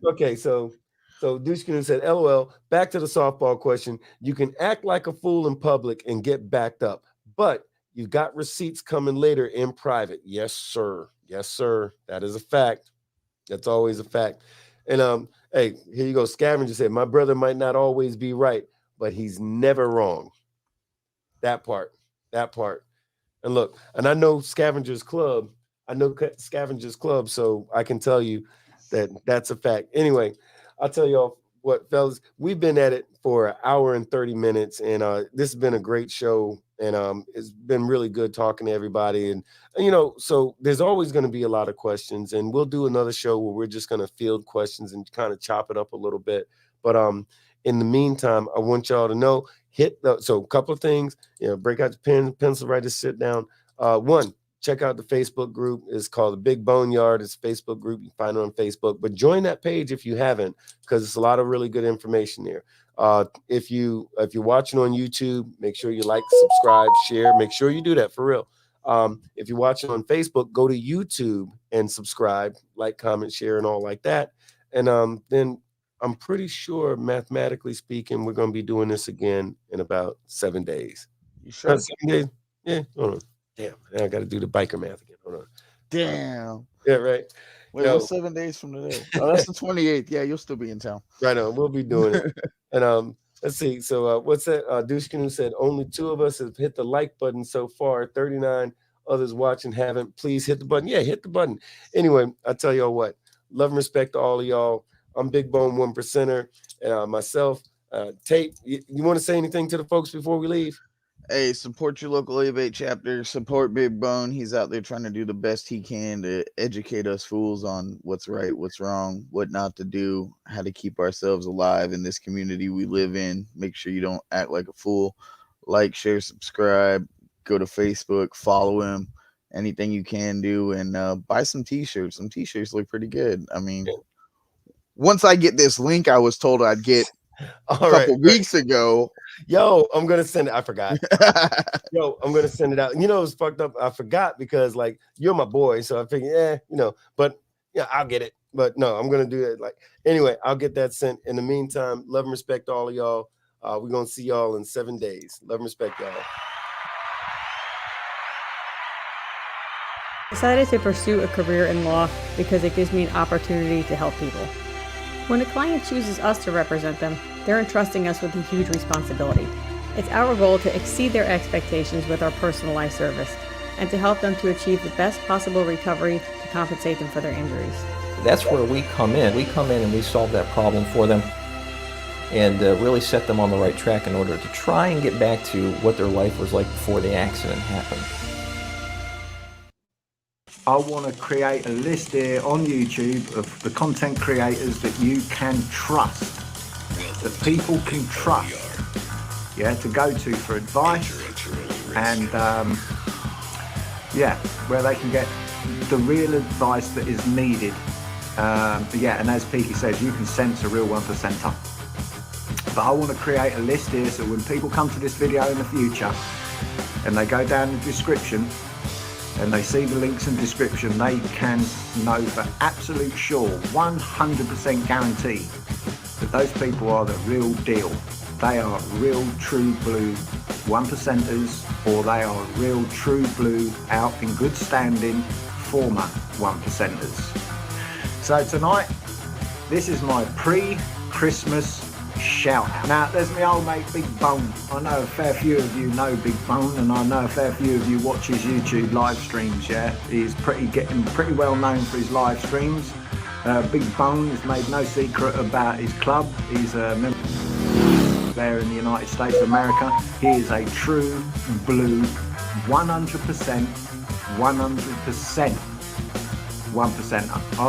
okay, so Dushkin said, LOL, back to the softball question. You can act like a fool in public and get backed up, but you got receipts coming later in private. Yes, sir. Yes, sir. That is a fact. That's always a fact. And hey, here you go. Scavenger said, my brother might not always be right, but he's never wrong. That part. And look, and I know Scavengers Club, so I can tell you that that's a fact. Anyway, I'll tell y'all what, fellas, we've been at it for 1 hour and 30 minutes, and this has been a great show, and it's been really good talking to everybody. And you know, so there's always going to be a lot of questions, and we'll do another show where we're just going to field questions and kind of chop it up a little bit. But in the meantime, I want y'all to know, so a couple of things, you know, break out the pen, pencil, write this shit down. One, check out the Facebook group. It's called the Big BoneYard. It's a Facebook group. You can find it on Facebook. But join that page if you haven't, because it's a lot of really good information there. If you're watching on YouTube, make sure you like, subscribe, share. Make sure you do that for real. If you're watching on Facebook, go to YouTube and subscribe, like, comment, share, and all like that. And then I'm pretty sure, mathematically speaking, we're going to be doing this again in about 7 days. You sure? 7 days? Yeah. Hold on. Damn, now I got to do the biker math again. Hold on. Damn. Yeah, right. Wait, what's 7 days from today? Oh, that's the 28th. Yeah, you'll still be in town. Right on. We'll be doing it. And let's see. So what's that? Dushkin, who said only 2 of us have hit the like button so far. 39 others watching haven't. Please hit the button. Yeah, hit the button. Anyway, I tell y'all what. Love and respect to all of y'all. I'm Big Bone 1%er. Myself, Tate. You want to say anything to the folks before we leave? Hey, support your local Abate chapter. Support Big Bone. He's out there trying to do the best he can to educate us fools on what's right, what's wrong, what not to do, how to keep ourselves alive in this community we live in. Make sure you don't act like a fool. Like, share, subscribe. Go to Facebook. Follow him. Anything you can do. And buy some T-shirts. Some T-shirts look pretty good. I mean, once I get this link I was told I'd get a couple weeks ago. Yo, I'm gonna send it. I forgot. Yo, I'm gonna send it out. You know, it's fucked up. I forgot because like you're my boy, so I figured, you know. But yeah, I'll get it. But no, I'm gonna do it. Like anyway, I'll get that sent. In the meantime, love and respect to all of y'all. We're gonna see y'all in 7 days. Love and respect, y'all. Decided to pursue a career in law because it gives me an opportunity to help people. When a client chooses us to represent them, they're entrusting us with a huge responsibility. It's our goal to exceed their expectations with our personalized service and to help them to achieve the best possible recovery to compensate them for their injuries. That's where we come in. We come in and we solve that problem for them and really set them on the right track in order to try and get back to what their life was like before the accident happened. I want to create a list here on YouTube of the content creators that you can trust, that people can trust, to go to for advice, and where they can get the real advice that is needed. And as Peaky says, you can sense a real 1%er. But I want to create a list here so when people come to this video in the future and they go down the description and they see the links and description, they can know for absolute sure, 100% guarantee, that those people are the real deal. They are real true blue 1%ers, or they are real true blue out in good standing former 1%ers. So tonight, this is my pre-Christmas shout out. Now there's my old mate Big Bone. I know a fair few of you know Big Bone, and I know a fair few of you watch his YouTube live streams. He's getting pretty well known for his live streams. Big Bone has made no secret about his club. He's a member there in the United States of America. He is a true blue 100% 1%er.